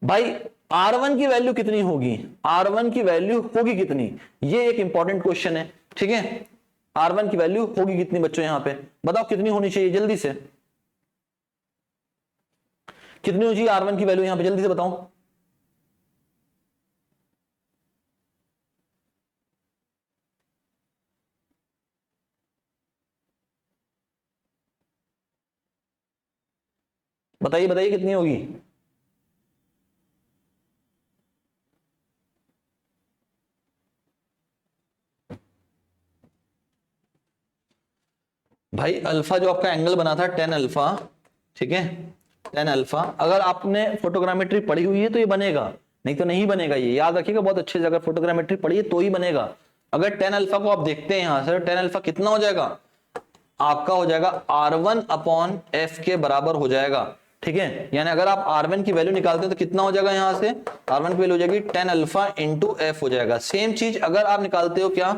भाई, R1 की वैल्यू कितनी होगी, R1 की वैल्यू होगी कितनी, ये एक इंपॉर्टेंट क्वेश्चन है। ठीक है, R1 की वैल्यू होगी कितनी बच्चों, यहां पे बताओ कितनी होनी चाहिए, जल्दी से कितनी होनी चाहिए R1 की वैल्यू, यहां पे जल्दी से बताओ। बताइए बताइए कितनी होगी। भाई अल्फा जो आपका एंगल बना था 10 अल्फा, ठीक है 10 अल्फा, अगर आपने फोटोग्रामेट्री पढ़ी हुई है तो ये बनेगा, नहीं तो नहीं बनेगा। ये याद रखिएगा बहुत अच्छे से, अगर फोटोग्रामेट्री पढ़ी है तो ही बनेगा। अगर 10 अल्फा को आप देखते हैं यहां से, 10 अल्फा कितना हो जाएगा आपका, हो जाएगा R1 अपॉन F के बराबर हो जाएगा। ठीक है, यानी अगर आप R1 की वैल्यू निकालते हैं तो कितना हो जाएगा, यहां से R1 की वैल्यू हो जाएगी 10 अल्फा इंटू F हो जाएगा। सेम चीज अगर आप निकालते हो क्या,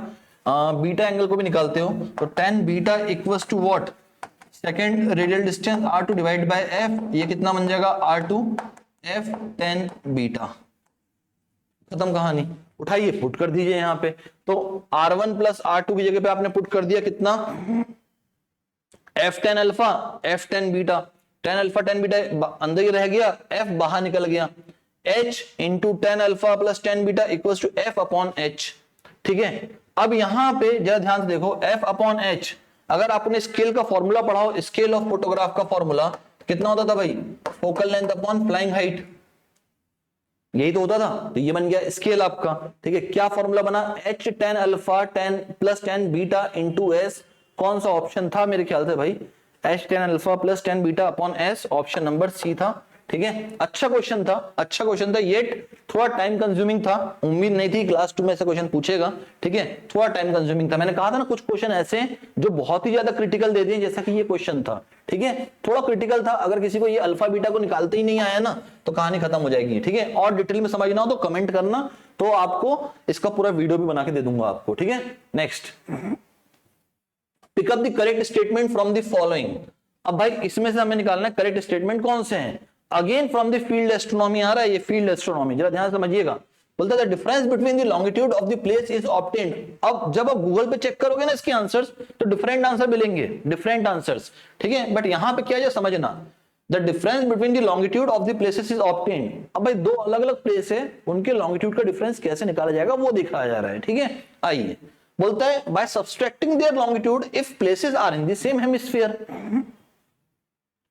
बीटा एंगल को भी निकालते हो तो 10 beta equals to what, second radial distance R2 divide by F, ये कितना बन जाएगा R2 F 10 बीटा। खत्म कहानी, उठाइए पुट कर दीजिए यहां पे, तो R1 प्लस R2 की जगह पे आपने पुट कर दिया कितना, F 10 alpha F 10 beta, 10 alpha 10 beta अंदर ही रह गया, F बाहर निकल गया, H into 10 alpha plus 10 beta equals to F upon H। ठीक है, अब यहां पे जरा ध्यान से देखो, F अपॉन H, अगर आपने स्केल का फॉर्मूला पढ़ा हो, स्केल ऑफ फोटोग्राफ का फॉर्मूला कितना होता था भाई, focal length upon flying height, यही तो होता था। तो ये बन गया स्केल आपका। ठीक है, क्या फॉर्मूला बना, H 10 alpha 10 plus 10 beta into S, कौन सा ऑप्शन था मेरे ख्याल से भाई, H 10 alpha plus 10 beta upon S, option number C था। ठीक है, अच्छा क्वेश्चन था, अच्छा क्वेश्चन था, ये थोड़ा टाइम कंज्यूमिंग था, उम्मीद नहीं थी क्लास 2 में ऐसा क्वेश्चन पूछेगा। ठीक है, थोड़ा टाइम कंज्यूमिंग था, मैंने कहा था ना कुछ क्वेश्चन ऐसे जो बहुत ही ज्यादा क्रिटिकल दे दिए, जैसा कि ये क्वेश्चन था। ठीक है, थोड़ा क्रिटिकल था, अगर किसी को ये अल्फा बीटा को निकालते ही नहीं आया ना तो कहानी खत्म हो जाएगी। ठीक है, और डिटेल में समझना हो तो कमेंट करना, तो आपको इसका पूरा वीडियो भी बना के दे दूंगा आपको। ठीक है, next, pick up the correct statement from the following. अब भाई इसमें से हमें निकालना है करेक्ट स्टेटमेंट कौन से हैं, again from the field astronomy आ रहा है, ये फील्ड एस्ट्रोनॉमी जरा ध्यान समझिएगा। बोलता है difference between the longitude of the place is obtained. अब जब आप गूगल पे चेक करोगे ना इसके आंसर्स, तो डिफरेंट आंसर मिलेंगे, डिफरेंट आंसर्स। ठीक है, बट यहां पे क्या है समझना, the difference between the longitude of the places is obtained. अब भाई दो अलग अलग प्लेस है, उनके लॉन्गिट्यूड का डिफरेंस कैसे निकाला जाएगा वो दिखाया जा रहा है। ठीक है, आइए, बोलता है by subtracting their longitude if places are in the same hemisphere,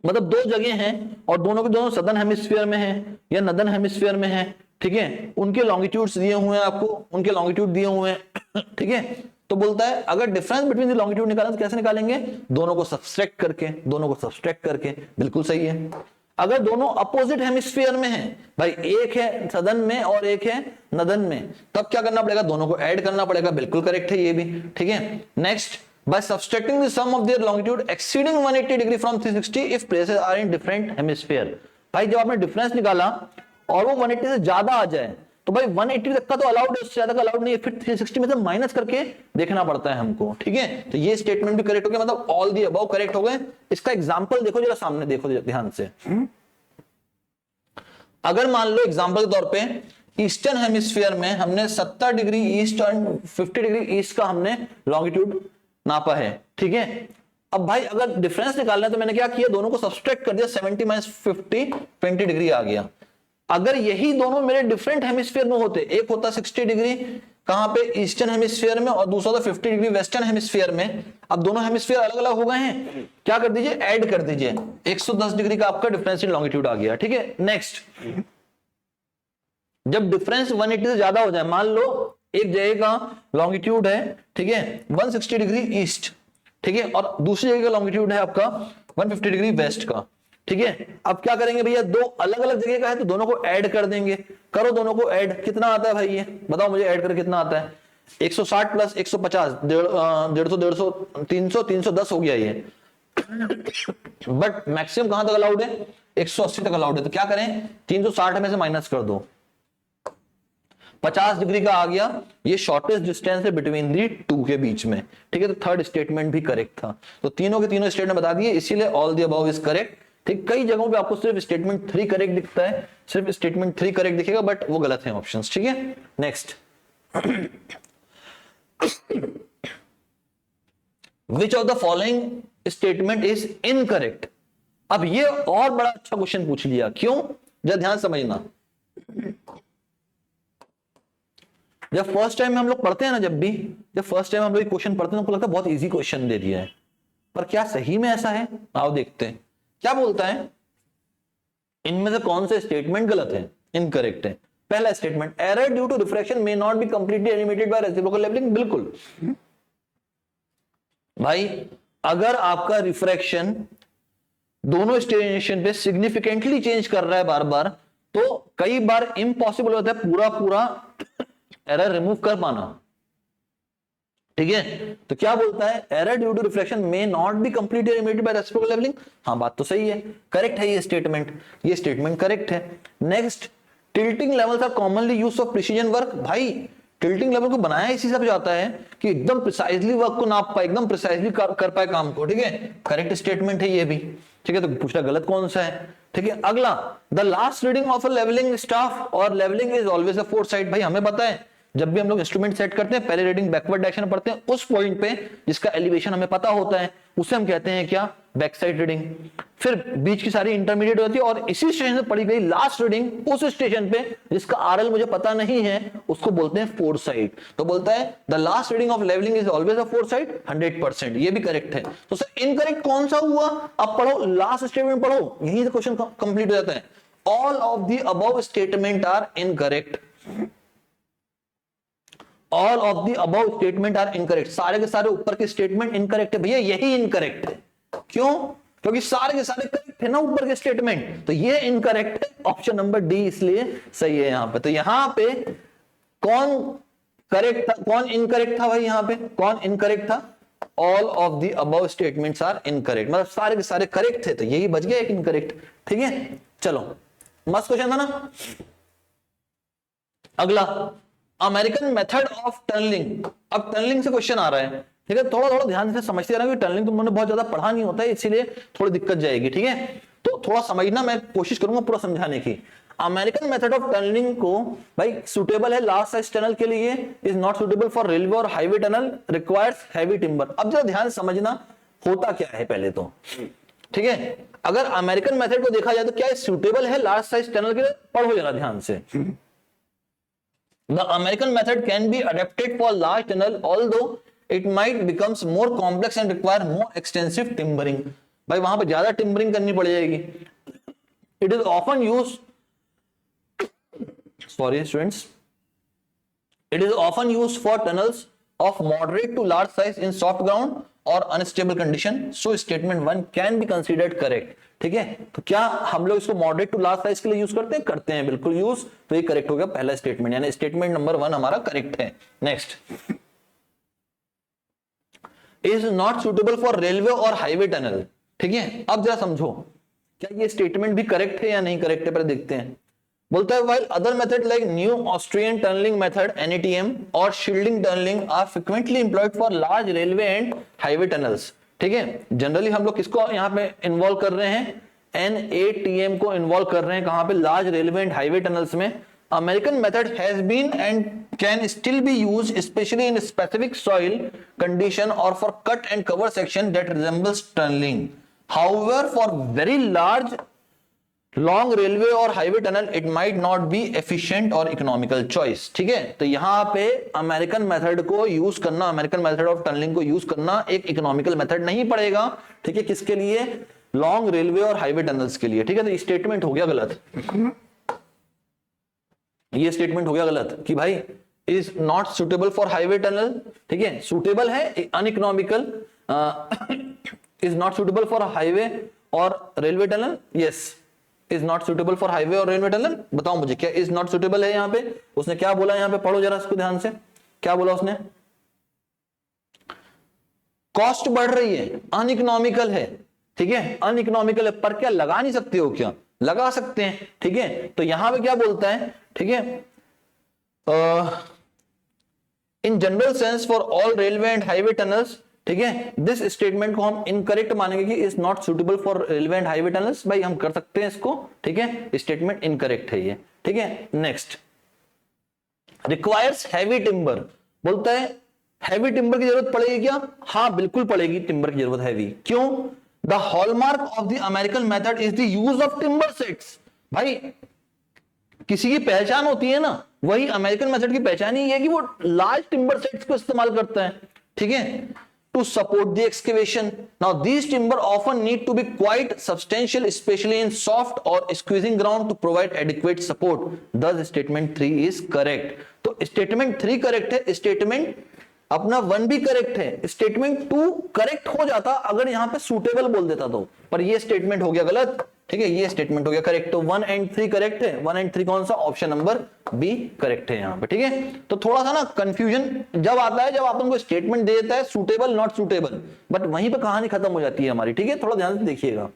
मतलब दो जगह हैं और दोनों के दोनों सदर्न हेमिस्फीयर में हैं या नदर्न हेमिस्फीयर में हैं। ठीक है, उनके लॉन्गिट्यूड्स दिए हुए हैं आपको, उनके लॉन्गिट्यूड दिए हुए हैं। ठीक है, तो बोलता है अगर डिफरेंस बिटवीन द लॉन्गिट्यूड निकालना तो कैसे निकालेंगे, दोनों को सब्सट्रैक्ट करके, दोनों को सब्सट्रैक्ट करके, बिल्कुल सही है। अगर दोनों अपोजिट हेमिस्फीयर में हैं, भाई एक है सदर्न में और एक है नदर्न में, तब क्या करना पड़ेगा, दोनों को ऐड करना पड़ेगा, बिल्कुल करेक्ट है ये भी। ठीक है, next, by subtracting the sum of their longitude exceeding 180 degree from 360 if places are in different hemisphere। भाई जब आपने डिफरेंस निकाला और वो 180 से ज्यादा आ जाए तो भाई 180 तक का तो अलाउड है, उससे ज्यादा का अलाउड नहीं है, फिर 360 में से माइनस करके देखना पड़ता है हमको। ठीक है, तो ये स्टेटमेंट भी करेक्ट हो गया, मतलब ऑल दी अबव करेक्ट हो गए। इसका एग्जांपल देखो जरा, सामने देखो ध्यान से। अगर मान लो एग्जांपल के तौर पे ईस्टर्न हेमिस्फीयर में हमने 70 डिग्री ईस्ट और 50 डिग्री ईस्ट का हमने लॉन्गिट्यूड नापा है। ठीक है, अब भाई अगर डिफरेंस निकालना है तो मैंने क्या किया, दोनों को सब्सट्रैक्ट कर दिया, 70 माइनस 50 20 डिग्री आ गया। अगर यही दोनों मेरे डिफरेंट हेमिस्फीयर में होते, एक होता 60 डिग्री कहां पे, ईस्टर्न हेमिस्फीयर में, और दूसरा था 50 डिग्री वेस्टर्न हेमिस्फीयर में, अब दोनों हेमिस्फीयर अलग अलग हो गए हैं, क्या कर दीजिए, ऐड कर दीजिए, 110 डिग्री का आपका डिफरेंस इन लॉन्गिट्यूड आ गया। ठीक है, नेक्स्ट, जब डिफरेंस 180 से ज्यादा हो जाए, मान लो एक जगह का लॉन्गिट्यूड है, ठीक है 160 डिग्री ईस्ट, ठीक है, और दूसरी जगह का लॉन्गिट्यूड है आपका 150 डिग्री वेस्ट का। ठीक है, अब क्या करेंगे भैया, दो अलग अलग जगह का है तो दोनों को ऐड कर देंगे, करो दोनों को ऐड, कितना आता है भाई, ये बताओ मुझे ऐड कर कितना आता है। 160 प्लस 150, 150, 300, 310 हो गया ये। बट मैक्सिमम कहां तक अलाउड है? 180 तक अलाउड है। तो क्या करें, 360 में से माइनस कर दो, 50 डिग्री का आ गया। ये शॉर्टेस्ट डिस्टेंस है बिटवीन दी टू के बीच में, ठीक है। तो थर्ड स्टेटमेंट भी करेक्ट था। तो तीनों के तीनों स्टेटमेंट बता दिए, इसीलिए all the above is correct. ठीक, कई जगहों पे आपको सिर्फ स्टेटमेंट 3 करेक्ट दिखता है, सिर्फ स्टेटमेंट 3 करेक्ट दिखेगा, बट वो गलत है ऑप्शंस, ठीक है। Next, which of the following statement is incorrect. अब ये और बड़ा अच्छा क्वेश्चन पूछ लिया, क्यों? जरा ध्यान समझना। जब फर्स्ट टाइम हम लोग पढ़ते हैं ना, जब फर्स्ट टाइम हम लोग क्वेश्चन पढ़ते हैं, हमको लगता है बहुत इजी क्वेश्चन दे दिया है, पर क्या सही में ऐसा है? आओ देखते हैं क्या बोलता है। इनमें से कौन से स्टेटमेंट गलत है, इनकरेक्ट है? पहला statement, error due to refraction may not be completely eliminated by reciprocal levelling. बिल्कुल भाई, अगर आपका रिफ्रैक्शन दोनों स्टेशन पे सिग्निफिकेंटली चेंज कर रहा है बार बार, तो कई बार इम्पॉसिबल होता है पूरा पूरा एरर रिमूव कर पाना, ठीक है। तो क्या बोलता है, error due to reflection may not be completely eliminated by reciprocal levelling. हाँ, बात तो सही है, करेक्ट है ये स्टेटमेंट करेक्ट है। Next, tilting levels are commonly used for precision work. भाई, टिल्टिंग लेवल को बनाया इसी से जाता है कि एकदम प्रिसाइजली वर्क को नाप पाए, एकदम प्रिसाइजली कर पाए काम को, ठीक है। करेक्ट स्टेटमेंट है ये भी, ठीक है। तो पूछना गलत कौन सा है, ठीक है। अगला, the last reading of a levelling staff और levelling is always a fourth side. भाई, हमें पता है जब भी हम लोग इंस्ट्रूमेंट सेट करते हैं, पहले रीडिंग बैकवर्ड डायरेक्शन पढ़ते हैं, उस पॉइंट पे जिसका एलिवेशन हमें पता होता है उसे हम कहते हैं क्या, बैक साइड रीडिंग। फिर बीच की सारी इंटरमीडिएट होती है, और इसी स्टेशन से पढ़ी गई लास्ट रीडिंग उस स्टेशन पे जिसका आरएल मुझे पता नहीं है, उसको बोलते हैं फोर्थ साइड। तो बोलता है the last reading of levelling is always a fourth side, 100%। ये भी करेक्ट है। तो सर इनकरेक्ट कौन सा हुआ? अब पढ़ो, लास्ट स्टेटमेंट पढ़ो, यहीं से क्वेश्चन कंप्लीट हो जाता है। All of the above statement are incorrect. All of the above statement are incorrect. सारे के सारे ऊपर के स्टेटमेंट इनकरेक्ट है भैया, यही इनकरेक्ट है। क्यों? क्योंकि सारे के सारे करेक्ट है ना ऊपर के स्टेटमेंट, तो ये इनकरेक्ट है। ऑप्शन नंबर डी इसलिए सही है यहां पे। तो यहां पे कौन करेक्ट था, कौन इनकरेक्ट था भाई? यहां पे कौन इनकरेक्ट था? All of the above statements are incorrect, मतलब सारे के सारे करेक्ट थे, तो यही बच गया एक इनकरेक्ट, ठीक है। चलो, मस्त क्वेश्चन था ना। अगला, अमेरिकन मेथड ऑफ टनलिंग। अब टनलिंग से क्वेश्चन आ रहा है, ठीक है। थोड़ा थोड़ा ध्यान से समझते रहना, टनलिंग तुमने बहुत ज्यादा पढ़ा नहीं होता है, इसीलिए थोड़ी दिक्कत जाएगी, ठीक है। तो थोड़ा समझना, मैं कोशिश करूंगा पूरा समझाने की। अमेरिकन मेथड ऑफ टनलिंग को भाई सुटेबल है लार्ज साइज टनल के लिए, is not suitable for railway और highway tunnel, requires heavy timber. अब जरा ध्यान समझना होता क्या है पहले तो, ठीक है। अगर अमेरिकन मेथड को देखा जाए तो क्या सुटेबल है लार्ज साइज टनल के लिए? पढ़ो जरा ध्यान से। The American method can be adapted for large tunnel, although it might becomes more complex and require more extensive timbering. भाई वहां पे ज्यादा टिम्बरिंग करनी पड़ जाएगी। It is often used, sorry students, it is often used for tunnels of moderate to large size in soft ground or unstable condition. So statement 1 can be considered correct. ठीक है, तो क्या हम लोग इसको मॉडरेट टू लार्ज साइज के लिए use करते हैं बिल्कुल यूज। तो ये करेक्ट हो गया पहला स्टेटमेंट, यानी स्टेटमेंट नंबर 1 हमारा करेक्ट है। Next, is not suitable for railway और हाईवे टनल। ठीक है, अब जरा समझो क्या ये स्टेटमेंट भी करेक्ट है या नहीं करेक्ट है, पहले देखते हैं। बोलता है while other method like new Austrian tunnelling method NATM और shielding tunnelling are frequently employed for large railway and highway tunnels. ठीक है, जनरली हम लोग किसको यहां पे इन्वॉल्व कर रहे हैं? NATM को इन्वॉल्व कर रहे हैं कहां पे? Large railway and highway tunnels में। American method has been and can still be used specially in specific soil condition और for cut and cover section that resembles tunnelling. However for very large long railway और highway tunnel it might not be efficient और economical choice. ठीक है, तो यहां पे American method को use करना, अमेरिकन मेथड ऑफ टनलिंग को यूज करना एक इकोनॉमिकल मेथड नहीं पड़ेगा। ठीक है, किसके लिए? लॉन्ग रेलवे और हाईवे टनल्स के लिए। ठीक है, तो स्टेटमेंट हो गया गलत, ये स्टेटमेंट हो गया गलत कि भाई is not suitable for highway tunnel. ठीक है, सुटेबल है, uneconomical, is not suitable for highway और railway tunnel. Yes, is not suitable for highway और रेलवे टनल। बताओ मुझे क्या इज नॉट सुटेबल है यहाँ पे? उसने क्या बोला यहाँ पे? पढ़ो जरा इसको ध्यान से। क्या बोला उसने? कॉस्ट बढ़ रही है, अनइकोनॉमिकल है, ठीक है, अनइकोनॉमिकल है, पर क्या लगा नहीं सकते हो? क्या लगा सकते हैं, ठीक है। तो यहां पे क्या बोलता है, ठीक है, in general sense for all railway and highway tunnels, ठीक है, दिस स्टेटमेंट को हम इनकरेक्ट मानेंगे कि is not suitable for railway and highway tunnels. भाई हम कर सकते हैं इसको, ठीक है, स्टेटमेंट इनकरेक्ट है ये, ठीक है। नेक्स्ट, रिक्वायर्स हैवी टिम्बर, बोलता है हैवी टिम्बर की जरूरत पड़ेगी क्या? हाँ बिल्कुल पड़ेगी टिम्बर की जरूरत हैवी। क्यों? The hallmark of the American method is the use of timber sets. भाई किसी की पहचान होती है ना, वही अमेरिकन मेथड की पहचान ही है कि वो लार्ज टिम्बर सेट्स को इस्तेमाल करता है, ठीक है, to support the excavation. Now these timber often need to be quite substantial, especially in soft or squeezing ground to provide adequate support. Thus statement 3 is correct. तो statement 3 correct है, statement अपना 1 भी करेक्ट है, statement 2 correct हो जाता अगर यहां पे सुटेबल बोल देता तो, पर ये स्टेटमेंट हो गया गलत, ठीक है, ये स्टेटमेंट हो गया करेक्ट। तो 1 एंड 3 करेक्ट है, 1 एंड 3 कौन सा? ऑप्शन नंबर बी करेक्ट है यहां पे, ठीक है। तो थोड़ा सा ना कंफ्यूजन जब आता है, जब अपन को स्टेटमेंट दे देता है सुटेबल नॉट सुटेबल, बट वहीं पे कहानी खत्म हो जाती है हमारी, ठीक है, थोड़ा ध्यान से देखिएगा।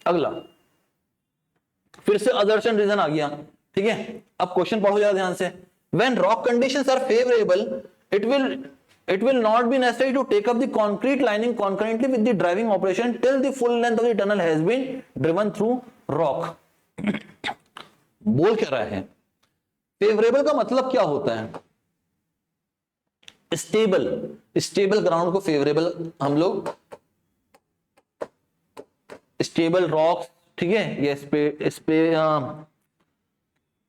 अगला फिर से अदर्स एंड रीजन आ गया, ठीक है। अब क्वेश्चन पढ़ो जरा ध्यान से। When rock conditions are favourable, it will not be necessary to take up the concrete lining concurrently with the driving operation till the full length of the tunnel has been driven through rock. बोल क्या रहा है? Favourable का मतलब क्या होता है? Stable, stable ground को फेवरेबल हम लोग स्टेबल रॉक, ठीक है, ये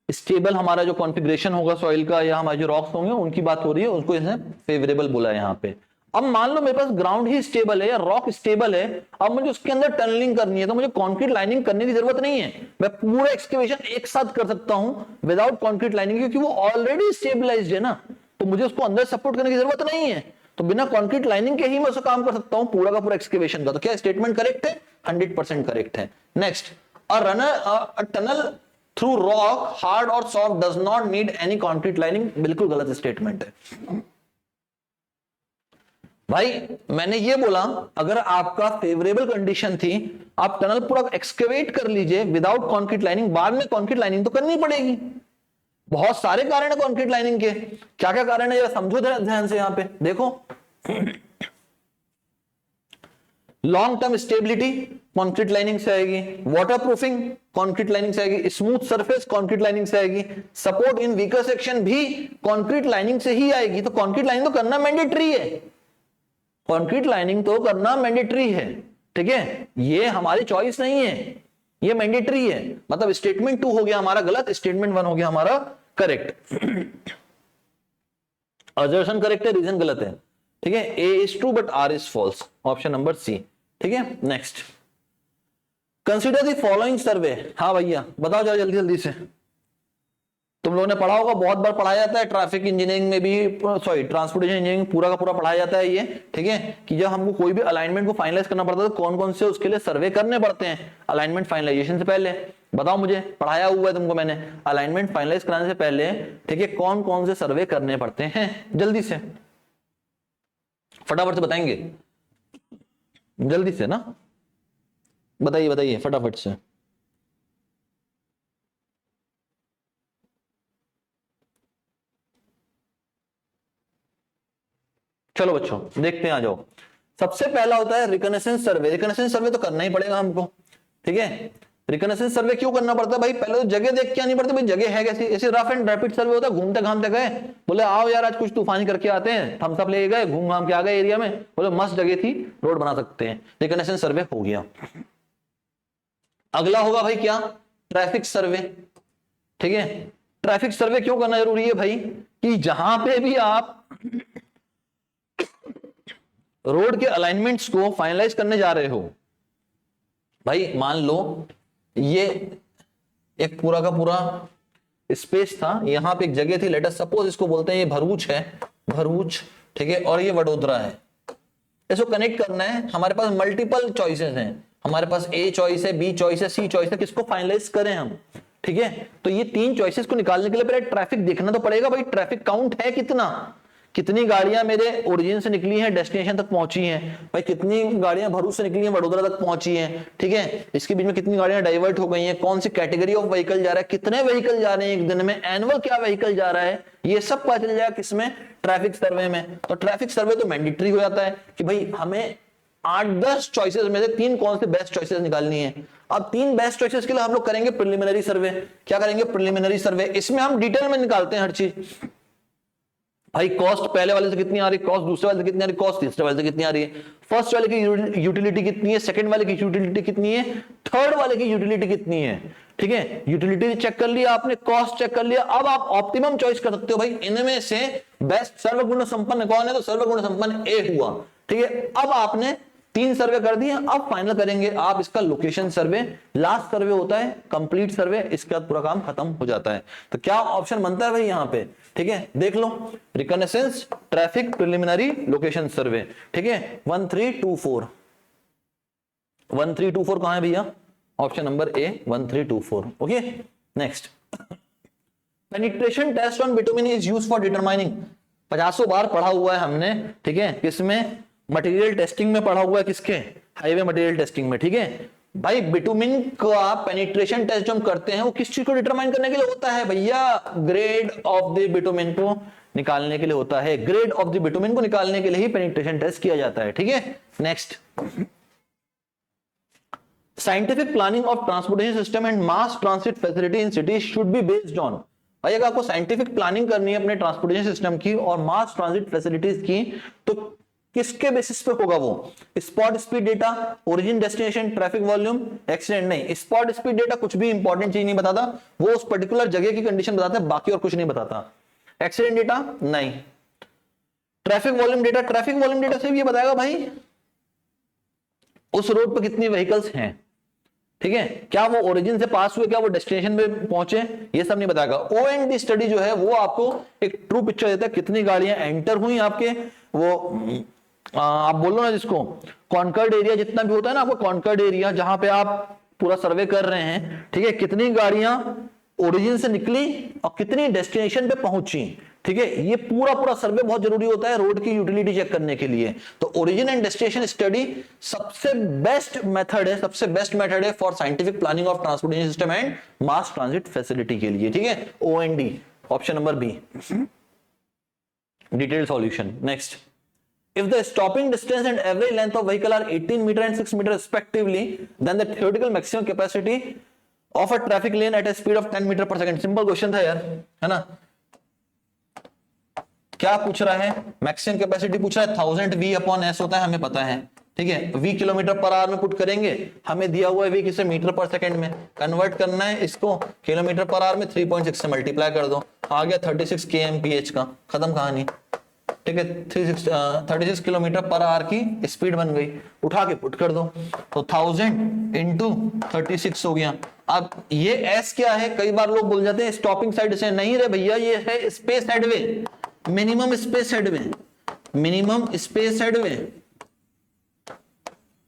स्टेबल हमारा जो कॉन्फ़िगरेशन होगा सॉइल का या हमारे जो रॉक्स होंगे उनकी बात हो रही है, उसको इसने फेवरेबल बोला है यहाँ पे। अब मान लो मेरे पास ग्राउंड ही स्टेबल है या रॉक स्टेबल है, अब मुझे उसके अंदर टनलिंग करनी है, तो मुझे कंक्रीट लाइनिंग करने की जरूरत नहीं है, मैं पूरा एक्सकेवेशन एक साथ कर सकता हूं विदाउट कंक्रीट लाइनिंग, क्योंकि वो ऑलरेडी स्टेबलाइज्ड है ना, तो मुझे उसको अंदर सपोर्ट करने की जरूरत नहीं है, तो बिना कंक्रीट लाइनिंग के ही मैं उसका काम कर सकता हूं पूरा का पूरा एक्सकेवेशन का। तो क्या स्टेटमेंट करेक्ट है? 100% करेक्ट है। Next, a tunnel through rock hard और soft does not need any concrete lining, बिल्कुल गलत स्टेटमेंट है भाई। मैंने ये बोला अगर आपका फेवरेबल कंडीशन थी, आप टनल पूरा एक्सकेवेट कर लीजिए विदाउट कंक्रीट लाइनिंग, बाद में कंक्रीट लाइनिंग तो करनी पड़ेगी। बहुत सारे कारण है कंक्रीट लाइनिंग के, क्या क्या कारण है जरा समझो ध्यान से। यहां पे देखो, long term stability concrete lining से आएगी, वाटर प्रूफिंग कंक्रीट लाइनिंग से आएगी, स्मूथ सरफेस कंक्रीट लाइनिंग से आएगी, सपोर्ट इन वीकर सेक्शन भी कंक्रीट लाइनिंग से ही आएगी। तो कंक्रीट लाइनिंग तो करना मैंडेटरी है, कंक्रीट लाइनिंग तो करना मैंडेटरी है, ठीक है, ये हमारी चॉइस नहीं है, ये मैंडेटरी है। मतलब स्टेटमेंट 2 हो गया हमारा गलत, स्टेटमेंट 1 हो गया हमारा करेक्ट। असर्शन करेक्ट है, रीजन गलत है, ठीक है। A is true but R is false, option number C, ठीक है। Next, consider the following survey. हाँ भैया बताओ जरा जल्दी जल्दी से, तुम लोगों ने पढ़ा होगा, बहुत बार पढ़ाया जाता है ट्रैफिक इंजीनियरिंग में भी, सॉरी ट्रांसपोर्टेशन इंजीनियरिंग पूरा का पूरा पढ़ाया जाता है ये, ठीक है, कि जब हमको कोई भी अलाइनमेंट को फाइनलाइज करना पड़ता है तो कौन कौन से उसके लिए सर्वे करने पड़ते हैं अलाइनमेंट फाइनलाइजेशन से पहले। बताओ मुझे, पढ़ाया हुआ है तुमको मैंने, अलाइनमेंट फाइनलाइज कराने से पहले, ठीक है, कौन कौन से सर्वे करने पड़ते हैं, जल्दी से फटाफट से बताएंगे, जल्दी से ना बताइए बताइए फटाफट से। चलो बच्चों देखते हैं, आ जाओ। सबसे पहला होता है रिकनेसेंस सर्वे। रिकनेसेंस सर्वे तो करना ही पड़ेगा हमको, ठीक है। रिकनेसेंस सर्वे क्यों करना पड़ता है भाई? पहले तो जगह देख के आनी पड़ती है, भाई जगह है कैसी। ऐसे रफ एंड रैपिड सर्वे होता है, घूमते घामते गए, बोले आओ यार आज कुछ तूफानी करके आते हैं, थम्स अप ले गए, घूम घाम के आ गए एरिया में, बोले मस्त जगह थी, रोड बना सकते हैं, रिकनेसेंस सर्वे हो गया। अगला होगा भाई क्या? ट्रैफिक सर्वे, ठीक है। ट्रैफिक सर्वे क्यों करना जरूरी है भाई? कि जहां पे भी आप रोड के अलाइनमेंट्स को फाइनलाइज करने जा रहे हो, भाई मान लो ये एक पूरा का पूरा स्पेस था, यहां पे एक जगह थी, लेट अस सपोज इसको बोलते हैं ये भरूच है, भरूच, ठीक है, और ये वडोदरा है, इसको कनेक्ट करना है। हमारे पास मल्टीपल चॉइसेस हैं, हमारे पास ए चॉइस है, बी चॉइस है, सी चॉइस है, किसको फाइनलाइज करें हम, ठीक है। तो ये 3 चॉइसेस को निकालने के लिए पहले ट्रैफिक देखना तो पड़ेगा भाई, ट्रैफिक काउंट है कितना, कितनी गाड़ियां मेरे ओरिजिन से निकली हैं डेस्टिनेशन तक पहुंची हैं, भाई कितनी गाड़ियां भरूच से निकली हैं वडोदरा तक पहुंची हैं, ठीक है, इसके बीच में कितनी गाड़ियां डाइवर्ट हो गई हैं, कौन सी कैटेगरी ऑफ व्हीकल जा रहा है, कितने व्हीकल जा रहे हैं एक दिन में, एनुअल क्या व्हीकल जा रहा है, ये सब पता चल जाएगा किसमें, ट्रैफिक सर्वे में। तो ट्रैफिक सर्वे तो मैंडेटरी हो जाता है कि भाई हमें 8-10 चॉइसेस में से 3 कौन से बेस्ट चॉइसेस निकालनी है। अब 3 बेस्ट चॉइसेस के लिए हम लोग करेंगे प्रिलिमिनरी सर्वे। क्या करेंगे? प्रिलिमिनरी सर्वे। इसमें हम डिटेल में निकालते हैं हर चीज, भाई कॉस्ट पहले वाले से कितनी आ रही है, कॉस्ट दूसरे वाले से कितनी आ रही है, कॉस्ट तीसरे वाले से कितनी आ रही है, फर्स्ट वाले की यूटिलिटी कितनी है, सेकंड वाले की यूटिलिटी कितनी है, थर्ड वाले की यूटिलिटी कितनी है, ठीक है। यूटिलिटी चेक कर लिया आपने, कॉस्ट चेक कर लिया, अब आप ऑप्टिमम चॉइस कर सकते हो भाई इनमें से बेस्ट सर्वगुण संपन्न कौन है, तो सर्वगुण संपन्न ए हुआ, ठीक है। अब आपने 3 सर्वे कर दिए, अब फाइनल करेंगे आप इसका लोकेशन सर्वे। लास्ट सर्वे होता है कंप्लीट सर्वे, इसके बाद पूरा काम खत्म हो जाता है। तो क्या ऑप्शन बनता है भाई यहाँ पे, ठीक है, देख लो, reconnaissance, traffic, preliminary, location survey, ठीक है। 1324 1324 कहां है भैया? Option number A 1324। Okay, next, penetration test on bitumen is used for determining, 50 बार पढ़ा हुआ है हमने, ठीक है, किसमें? मटेरियल टेस्टिंग में पढ़ा हुआ है, किसके? हाईवे मटेरियल टेस्टिंग में, ठीक है। भाई बिटुमिन का पेनिट्रेशन टेस्ट जो हम करते हैं वो किस चीज को डिटरमाइन करने के लिए होता है भैया? ग्रेड ऑफ द बिटुमिन को निकालने के लिए होता है। ग्रेड ऑफ द बिटुमिन को निकालने के लिए ही पेनिट्रेशन टेस्ट किया जाता है, ठीक है। Next, scientific planning of transportation system and mass transit facility in cities should be based on, भाई अगर आपको साइंटिफिक प्लानिंग करनी है अपने ट्रांसपोर्टेशन सिस्टम की और मास ट्रांसिट फैसिलिटीज की, तो किसके बेसिस पे होगा वो? Spot speed data, origin destination, traffic volume, accident नहीं। स्पॉट स्पीड डेटा कुछ भी इंपॉर्टेंट चीज नहीं बताता, वो उस पर्टिकुलर जगह की कंडीशन बताता है, बाकी और कुछ नहीं बताता। एक्सीडेंट डेटा नहीं। Traffic volume data, traffic volume data से भी ये बताएगा भाई उस रोड पर कितनी व्हीकल्स हैं, ठीक है, क्या वो ओरिजिन से पास हुए, क्या वो डेस्टिनेशन पे पहुंचे, ये सब नहीं बताएगा। O&D स्टडी जो है वो आपको एक ट्रू पिक्चर देता है, कितनी गाड़ियां एंटर हुई आपके, वो आप बोल लो ना जिसको कॉन्कर्ड एरिया जितना भी होता है ना, आपको कॉन्कर्ड एरिया जहां पे आप पूरा सर्वे कर रहे हैं, ठीक है, कितनी गाड़ियां ओरिजिन से निकली और कितनी डेस्टिनेशन पे पहुंची, ठीक है। ये पूरा सर्वे बहुत जरूरी होता है रोड की यूटिलिटी चेक करने के लिए। तो ओरिजिन एंड डेस्टिनेशन स्टडी सबसे बेस्ट मेथड है for scientific planning of transportation system and mass transit facility के लिए, ठीक है। O&D, option number B, detailed solution. Next, if the stopping distance and average length of vehicle are 18 meter and 6 meter respectively, then the theoretical maximum capacity of a traffic lane at a speed of 10 meter per second। Simple question था यार, है ना। क्या पूछ रहा है? Maximum capacity पूछ रहा है, 1000 V/S होता है, हमें पता है, ठीक है। V किलोमीटर पर आवर में पुट करेंगे, हमें दिया हुआ है V किसे मीटर पर सेकंड में, कन्वर्ट करना है इसको किलोमीटर पर आवर में, 3.6 से मल्टीप्लाई कर दो, आ गया 36 kmph का, खत्म कहानी, ठीक है। 36 किलोमीटर पर आवर की स्पीड बन गई, उठा के पुट कर दो, तो 1000 इंटू 36 हो गया। अब ये S क्या है? कई बार लोग बोल जाते हैं स्टॉपिंग साइड से, नहीं रे भैया, ये है space headway, minimum space headway, minimum space headway,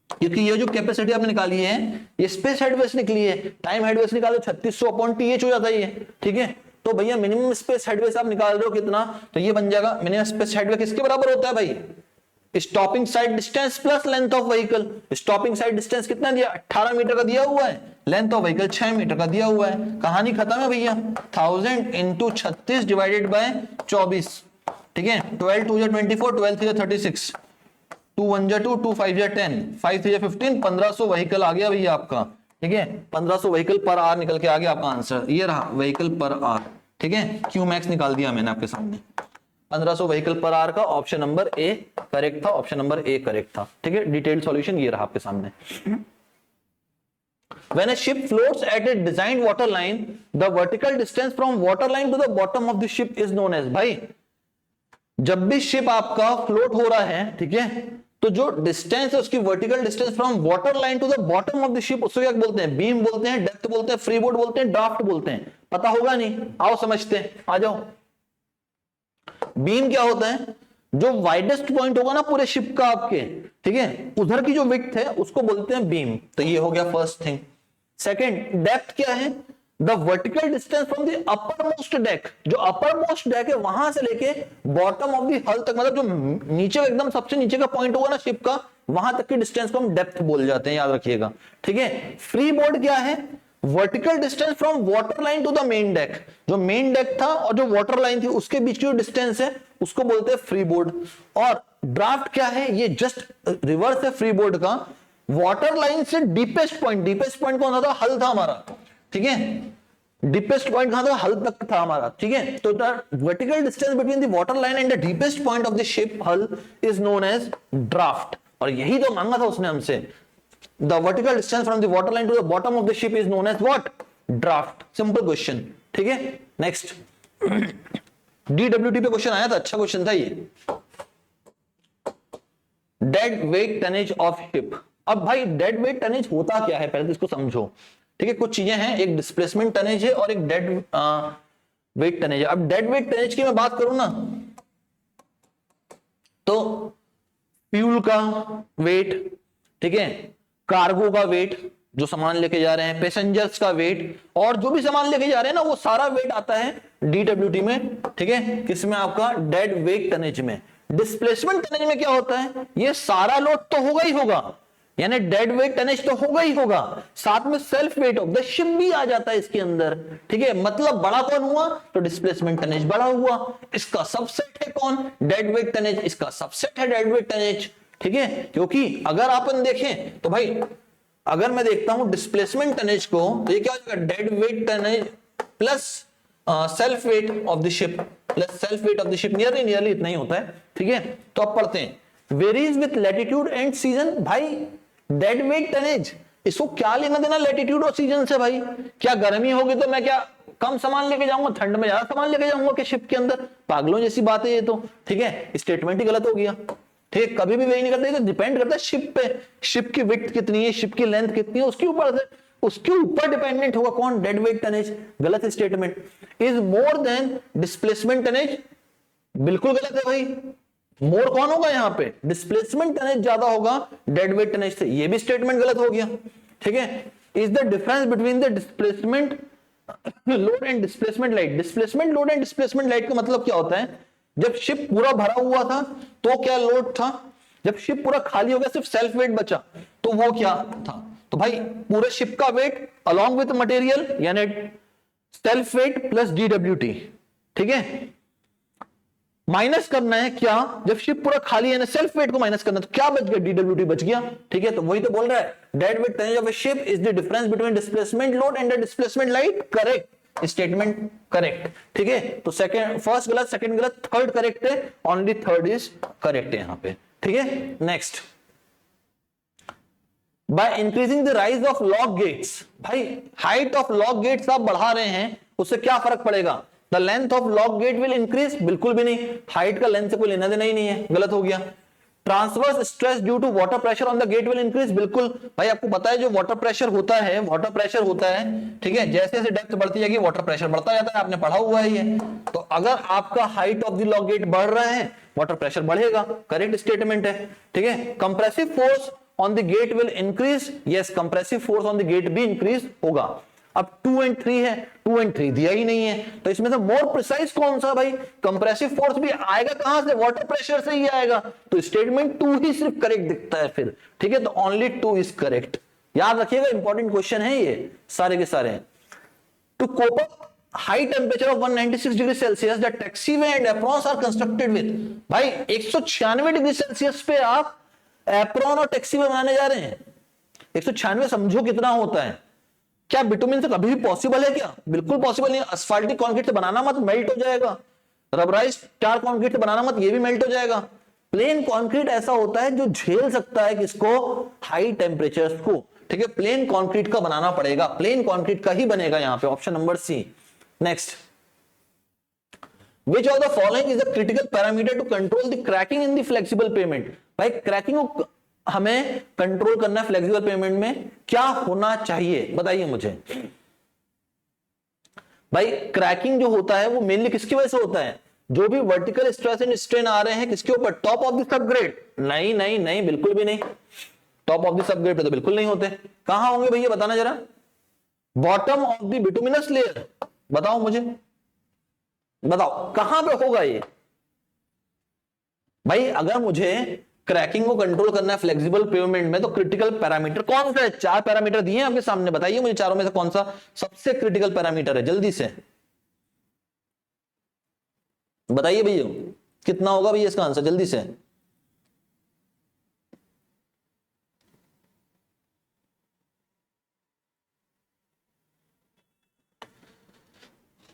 क्योंकि ये जो कैपेसिटी आपने निकाली है ये स्पेस हेडवे से निकली है। टाइम हेडवे से निकालो 3600/TH हो जाता है ये, ठीक है। तो भैया मिनिमम स्पेस हेडवे से आप निकाल रहे हो कितना, तो ये बन जाएगा मिनिमम स्पेस हेडवे किसके बराबर होता है भाई? Stopping side distance plus length of vehicle. Stopping side distance कितना दिया? 18 मीटर का दिया हुआ है, लेंथ ऑफ व्हीकल 6 मीटर का दिया हुआ है, कहानी खत्म है भैया। 1000 इंटू 36 डिवाइडेड बाय 24, ठीक है। 12 2 24, 12 3 36, 2 1 2, 2 5 10, 5 3 15, 1500 व्हीकल आ गया भैया आपका, ठीक है। 1500 व्हीकल पर आवर निकल के आ गया आपका आंसर, ये रहा व्हीकल पर आवर, ठीक है। क्यू मैक्स निकाल दिया मैंने आपके सामने, 1500 व्हीकल पर आवर का ऑप्शन नंबर ए करेक्ट था, ऑप्शन नंबर ए करेक्ट था, ठीक है। डिटेल्ड सॉल्यूशन ये रहा आपके सामने। When a ship floats at a designed water line, the vertical distance from water line to the bottom of the ship is known as, भाई जब भी शिप आपका फ्लोट हो रहा है, ठीक है, तो जो डिस्टेंस है उसकी vertical distance from water line to the bottom of the ship, उसको क्या बोलते हैं? बीम बोलते हैं, डेप्थ बोलते हैं, फ्रीबोर्ड बोलते हैं, ड्राफ्ट बोलते हैं। पता होगा नहीं, आओ समझते हैं, आ जाओ। बीम क्या होता है? जो वाइडेस्ट पॉइंट होगा ना पूरे शिप का आपके, ठीक है, उधर की जो विड्थ है उसको बोलते हैं बीम। तो ये हो गया फर्स्ट थिंग। सेकंड, डेप्थ क्या है? The vertical distance from the upper most deck, जो अपर मोस्ट डेक है वहां से लेके बॉटम ऑफ द हल तक, मतलब जो नीचे एकदम सबसे नीचे का पॉइंट होगा ना शिप का, वहां तक की डिस्टेंस को हम डेप्थ बोल जाते हैं, याद रखिएगा। ठीक है, फ्री बोर्ड क्या है? Vertical distance from water line to the main deck, जो मेन डेक था और जो वाटर लाइन थी उसके बीच की जो डिस्टेंस है उसको बोलते हैं फ्री बोर्ड। और ड्राफ्ट क्या है? ये जस्ट रिवर्स है फ्री बोर्ड का। वाटर लाइन से डीपेस्ट पॉइंट, डीपेस्ट पॉइंट कौन सा था? हल था हमारा। ठीक है, डीपेस्ट पॉइंट कहां था? हल तक था हमारा। ठीक है, तो the vertical distance between the water line and the deepest point of the ship hull is known as draught. और यही तो मांगा था उसने हमसे, the vertical distance from the water line to the bottom of the ship is known as what? Draught. Simple question. ठीक है, next डीडब्ल्यूटी पे क्वेश्चन आया था, अच्छा क्वेश्चन था ये। Dead weight tonnage of ship. अब भाई डेड वेट टनेज होता क्या है, पहले तो इसको समझो। ठीक है, कुछ चीजें हैं, एक डिस्प्लेसमेंट टनेज है और एक डेड वेट टनेज है। अब डेड वेट टनेज की मैं बात करूं ना, तो फ्यूल का वेट, ठीक है, कार्गो का वेट, जो सामान लेके जा रहे हैं, पैसेंजर्स का वेट, और जो भी सामान लेके जा रहे हैं ना, वो सारा वेट आता है डीडब्ल्यूटी में। ठीक है, किसमें? आपका डेड वेट टनेज में। डिस्प्लेसमेंट टनेज में क्या होता है? ये सारा लोड तो होगा ही होगा, यानी डेड वेट टनेज तो होगा ही होगा, साथ में self weight of the ship भी आ जाता है इसके अंदर। ठीक है, मतलब बड़ा कौन हुआ? तो डिस्प्लेसमेंट टनेज बड़ा हुआ। इसका सबसेट है कौन? Dead weight tonnage. इसका सबसेट है डेड वेट टनेज। ठीक है, क्योंकि अगर अपन देखें तो भाई, अगर मैं देखता हूं डिस्प्लेसमेंट टनेज को, तो ये क्या हो जाएगा? Dead weight tonnage plus self weight of the ship plus self weight of the ship, nearly इतना ही होता है। ठीक है, तो अब पढ़ते हैं। Varies with latitude and season. भाई डेड वेट टनेज, इसको क्या लेना देना लैटिट्यूड और सीजन से? भाई क्या गर्मी होगी तो मैं क्या कम सामान लेके जाऊंगा, ठंड में ज्यादा सामान लेके जाऊंगा कि शिप के अंदर? पागलों जैसी बात है ये तो। ठीक है, स्टेटमेंट ही गलत हो गया। ठीक है, कभी भी वही नहीं करते, तो डिपेंड करता है शिप पे, शिप की विड्थ कितनी है, शिप की लेंथ कितनी है, उसके ऊपर डिपेंडेंट होगा कौन? Dead weight tonnage. गलत statement. Is more than displacement tonnage, बिल्कुल गलत है भाई। मोर कौन होगा यहां पे? डिस्प्लेसमेंट टनेज ज्यादा होगा डेड वेट टनेज से, ये भी स्टेटमेंट गलत हो गया। ठीक है, is the difference between the displacement load and displacement light. Displacement load and displacement light का मतलब क्या होता है? जब शिप पूरा भरा हुआ था तो क्या लोड था? जब शिप पूरा खाली हो गया, सिर्फ सेल्फ वेट बचा, तो वो क्या था? तो भाई पूरे शिप का वेट अलॉन्ग विथ मटेरियल, यानी सेल्फ वेट प्लस डीडब्ल्यूटी। ठीक है, माइनस करना है क्या? जब शिप पूरा खाली है ना, सेल्फ वेट को माइनस करना, तो क्या बच गया? डीडब्ल्यूटी बच गया। ठीक है, तो वही तो बोल रहा है, dead weight tonnage of a ship is the difference between displacement load and the displacement light. Correct statement, correct. ठीक है, तो सेकंड, फर्स्ट गलत, सेकंड गलत, थर्ड करेक्ट है, ओनली थर्ड इज करेक्ट है यहां पे। ठीक है, next. By increasing the rise of lock gates. भाई हाइट ऑफ लॉक गेट्स आप बढ़ा रहे हैं, उससे क्या फर्क पड़ेगा? The length of lock gate will increase, बिल्कुल भी नहीं, हाइट का लेंथ से कोई लेना देना ही नहीं है, गलत हो गया। Transverse stress due to water pressure on the gate will increase, बिल्कुल। भाई आपको पता है जो वाटर प्रेशर होता है, वाटर प्रेशर होता है, ठीक है, जैसे जैसे डेप्थ बढ़ती जाएगी वाटर प्रेशर बढ़ता जाता है, आपने पढ़ा हुआ है ये। तो अगर आपका height of the lock gate बढ़ रहा है, वाटर प्रेशर बढ़ेगा, करेक्ट स्टेटमेंट है। ठीक है, compressive force on the gate will increase, yes, compressive force on the gate भी इंक्रीज होगा। अब 2 और 3 है, 2 और 3 दिया ही नहीं है, तो इसमें से मोर प्रिसाइज कौन सा? भाई कंप्रेसिव फोर्स भी आएगा कहां से? वाटर प्रेशर से ही आएगा, तो स्टेटमेंट 2 ही सिर्फ करेक्ट दिखता है फिर। ठीक है, तो ओनली 2 इज करेक्ट। याद रखिएगा, इंपॉर्टेंट क्वेश्चन है ये सारे के सारे। To cope up high temperature of 196 degree Celsius the taxiway and aprons are constructed with. भाई 196 डिग्री सेल्सियस पे आप एप्रॉन और टैक्सीवे बनाने जा रहे हैं। 196 समझो कितना होता है। क्या बिटुमिन से कभी भी पॉसिबल है क्या? बिल्कुल पॉसिबल नहीं। अस्फाल्टिक कंक्रीट से बनाना मत, मेल्ट हो जाएगा। रबराइज टार कंक्रीट से बनाना मत, ये भी मेल्ट हो जाएगा। प्लेन कंक्रीट ऐसा होता है जो झेल सकता है किसको? हाई टेम्परेचर्स को। ठीक है, प्लेन कंक्रीट का बनाना पड़ेगा, प्लेन कंक्रीट का ही बनेगा यहां पे, option number C. Next, which of the following is a critical parameter to control the cracking in the flexible payment? भाई क्रैकिंग को हमें कंट्रोल करना है फ्लेक्सिबल पेमेंट में, क्या होना चाहिए बताइए मुझे। भाई क्रैकिंग जो होता है वो मेनली किसकी वजह से होता है? जो भी वर्टिकल स्ट्रेस एंड स्ट्रेन आ रहे हैं किसके ऊपर? Top of the subgrade? नहीं नहीं नहीं, बिल्कुल भी नहीं, टॉप ऑफ द सबग्रेड पे तो बिल्कुल नहीं होते। कहां होंगे भैया बताना जरा। Bottom of the bituminous layer, बताओ मुझे, बताओ कहां पे होगा ये भाई। अगर मुझे क्रैकिंग को कंट्रोल करना है फ्लेक्सिबल पेवमेंट में, तो क्रिटिकल पैरामीटर कौन सा है? 4 पैरामीटर दिए हैं आपके सामने, बताइए मुझे चारों में से कौन सा सबसे क्रिटिकल पैरामीटर है, जल्दी से बताइए भैया, कितना होगा भैया इसका आंसर, जल्दी से।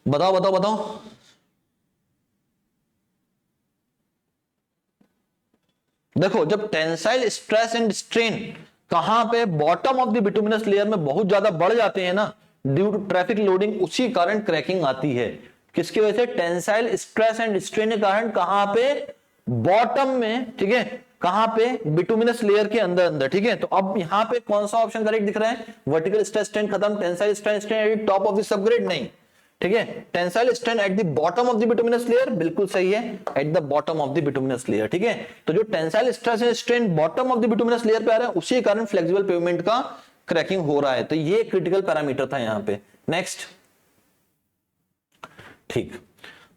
बताओ बताओ बताओ। देखो, जब टेंसाइल स्ट्रेस एंड स्ट्रेन कहां पे, bottom of the bituminous layer में बहुत ज्यादा बढ़ जाते हैं ना, ड्यू टू ट्रैफिक लोडिंग, उसी कारण क्रैकिंग आती है। किसकी वजह से? टेंसाइल स्ट्रेस एंड स्ट्रेन के कारण। कहां पे? बॉटम में, ठीक है, कहां पे? बिटुमिनस लेयर के अंदर अंदर, ठीक है। तो अब यहां पे कौन सा ऑप्शन करेक्ट दिख रहा है? वर्टिकल स्ट्रेस स्ट्रेन खत्म, tensile stress strain eight top of the subgrade नहीं, ठीक है। Tensile strain at the bottom of the bituminous layer, बिल्कुल सही है, at the bottom of the bituminous layer, ठीक है। तो जो tensile stress and strain bottom of the bituminous layer पे आ रहा है, उसी कारण फ्लेक्सिबल पेवमेंट का क्रैकिंग हो रहा है। तो ये क्रिटिकल पैरामीटर था यहां पे। नेक्स्ट, ठीक।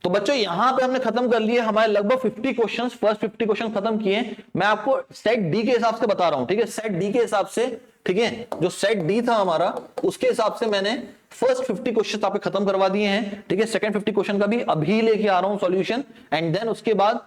तो बच्चों यहां पे हमने खत्म कर लिए हमारे लगभग 50 क्वेश्चंस, फर्स्ट 50 क्वेश्चन खत्म किए। मैं आपको सेट डी के हिसाब से बता रहा हूं, ठीक है, सेट डी के हिसाब से, ठीक है। जो सेट डी था हमारा, उसके हिसाब से मैंने फर्स्ट 50 क्वेश्चन आप खत्म करवा दिए हैं, ठीक है। सेकंड 50 क्वेश्चन का भी अभी लेके आ रहा हूं सॉल्यूशन, एंड देन उसके बाद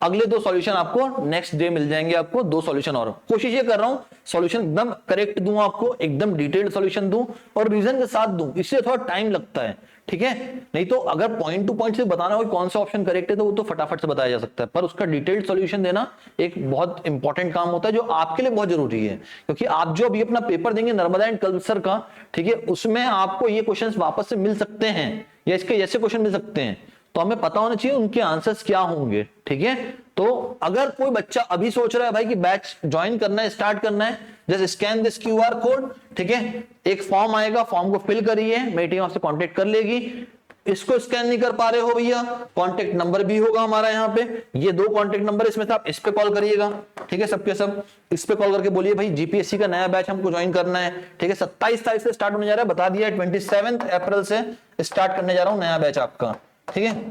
अगले 2 सॉल्यूशन आपको नेक्स्ट डे मिल जाएंगे, आपको 2 सॉल्यूशन और। कोशिश ये कर रहा हूं सॉल्यूशन एकदम करेक्ट दूं आपको, एकदम डिटेल्ड सॉल्यूशन दूं और रीजन के साथ दूं, इससे थोड़ा टाइम लगता है, ठीक है। नहीं तो अगर पॉइंट टू पॉइंट से बताना हो कौन सा ऑप्शन करेक्ट है, तो वो तो फटाफट से बताया जा सकता है, पर उसका डिटेल्ड सॉल्यूशन देना एक बहुत इंपॉर्टेंट काम होता है, जो आपके लिए बहुत जरूरी है। क्योंकि आप जो अभी अपना पेपर देंगे नर्मदा एंड कल्सर का, ठीक है, उसमें आपको ये क्वेश्चन वापस से मिल सकते हैं, या इसके जैसे क्वेश्चन मिल सकते हैं। तो हमें पता होना चाहिए उनके आंसर्स क्या होंगे, ठीक है। तो अगर कोई बच्चा अभी सोच रहा है भाई कि बैच ज्वाइन करना है, स्टार्ट करना है, just scan this QR code, ठीक है। एक फॉर्म आएगा, फॉर्म को फिल करिए, मेरी टीम आपसे कांटेक्ट कर लेगी। इसको स्कैन नहीं कर पा रहे हो भैया, कांटेक्ट नंबर भी होगा हमारा यहाँ पे, ये 2 कांटेक्ट नंबर, इसमें से आप इस पे कॉल करिएगा, ठीक है। सबके सब इस पे कॉल करके बोलिए भाई जीपीएससी का नया बैच हमको ज्वाइन करना है, ठीक है। 27 तारीख से स्टार्ट होने जा रहा है, बता दिया, 27 अप्रैल से स्टार्ट करने जा रहा हूं नया बैच आपका, ठीक है।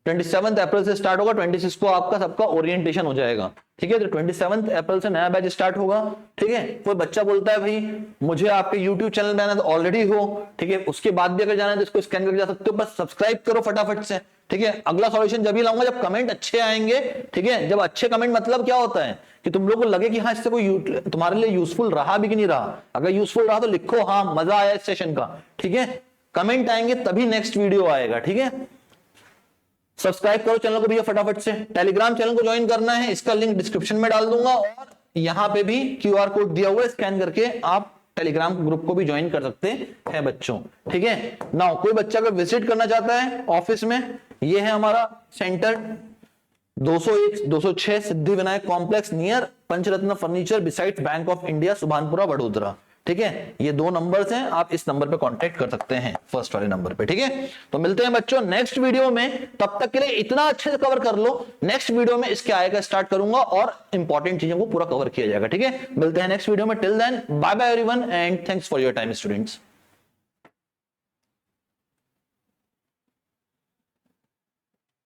27 अप्रैल से स्टार्ट होगा, 26 को आपका सबका ओरिएंटेशन हो जाएगा, ठीक है। तो 27 अप्रैल से नया बैच स्टार्ट होगा, ठीक है। कोई बच्चा बोलता है भाई मुझे आपके YouTube चैनल में आना, तो ऑलरेडी हो, ठीक है, उसके बाद भी अगर जाना है तो इसको स्कैन करके जा सकते हो, बस सब्सक्राइब करो फटाफट से, ठीक है। अगला सॉल्यूशन जब ही लाऊंगा जब कमेंट अच्छे आएंगे, ठीक है। जब अच्छे कमेंट मतलब क्या होता है कि तुम लोग को लगे कि हाँ इससे कोई तुम्हारे लिए यूजफुल रहा भी कि नहीं रहा। अगर यूजफुल रहा तो लिखो हाँ मजा आया इस सेशन का, ठीक है। कमेंट आएंगे तभी नेक्स्ट वीडियो आएगा, ठीक है। सब्सक्राइब करो चैनल को भैया फटाफट से। टेलीग्राम चैनल को ज्वाइन करना है, इसका लिंक डिस्क्रिप्शन में डाल दूंगा, और यहां पे भी क्यूआर कोड दिया हुआ है, स्कैन करके आप टेलीग्राम ग्रुप को भी ज्वाइन कर सकते हैं बच्चों, ठीक है। नाउ कोई बच्चा अगर विजिट करना चाहता है ऑफिस में, ये है हमारा centre 201 206 Siddhi Vinayak complex near Panchratna furniture beside bank of India Subhanpura Vadodara, ठीक है। ये 2 नंबर्स हैं, आप इस नंबर पे कांटेक्ट कर सकते हैं, फर्स्ट वाले नंबर पे, ठीक है। तो मिलते हैं बच्चों नेक्स्ट वीडियो में, तब तक के लिए इतना अच्छे से कवर कर लो, नेक्स्ट वीडियो में इसके आएगा स्टार्ट करूंगा और इंपॉर्टेंट चीजों को पूरा कवर किया जाएगा, ठीक है। मिलते हैं नेक्स्ट वीडियो में, till then bye bye everyone and thanks for your time students.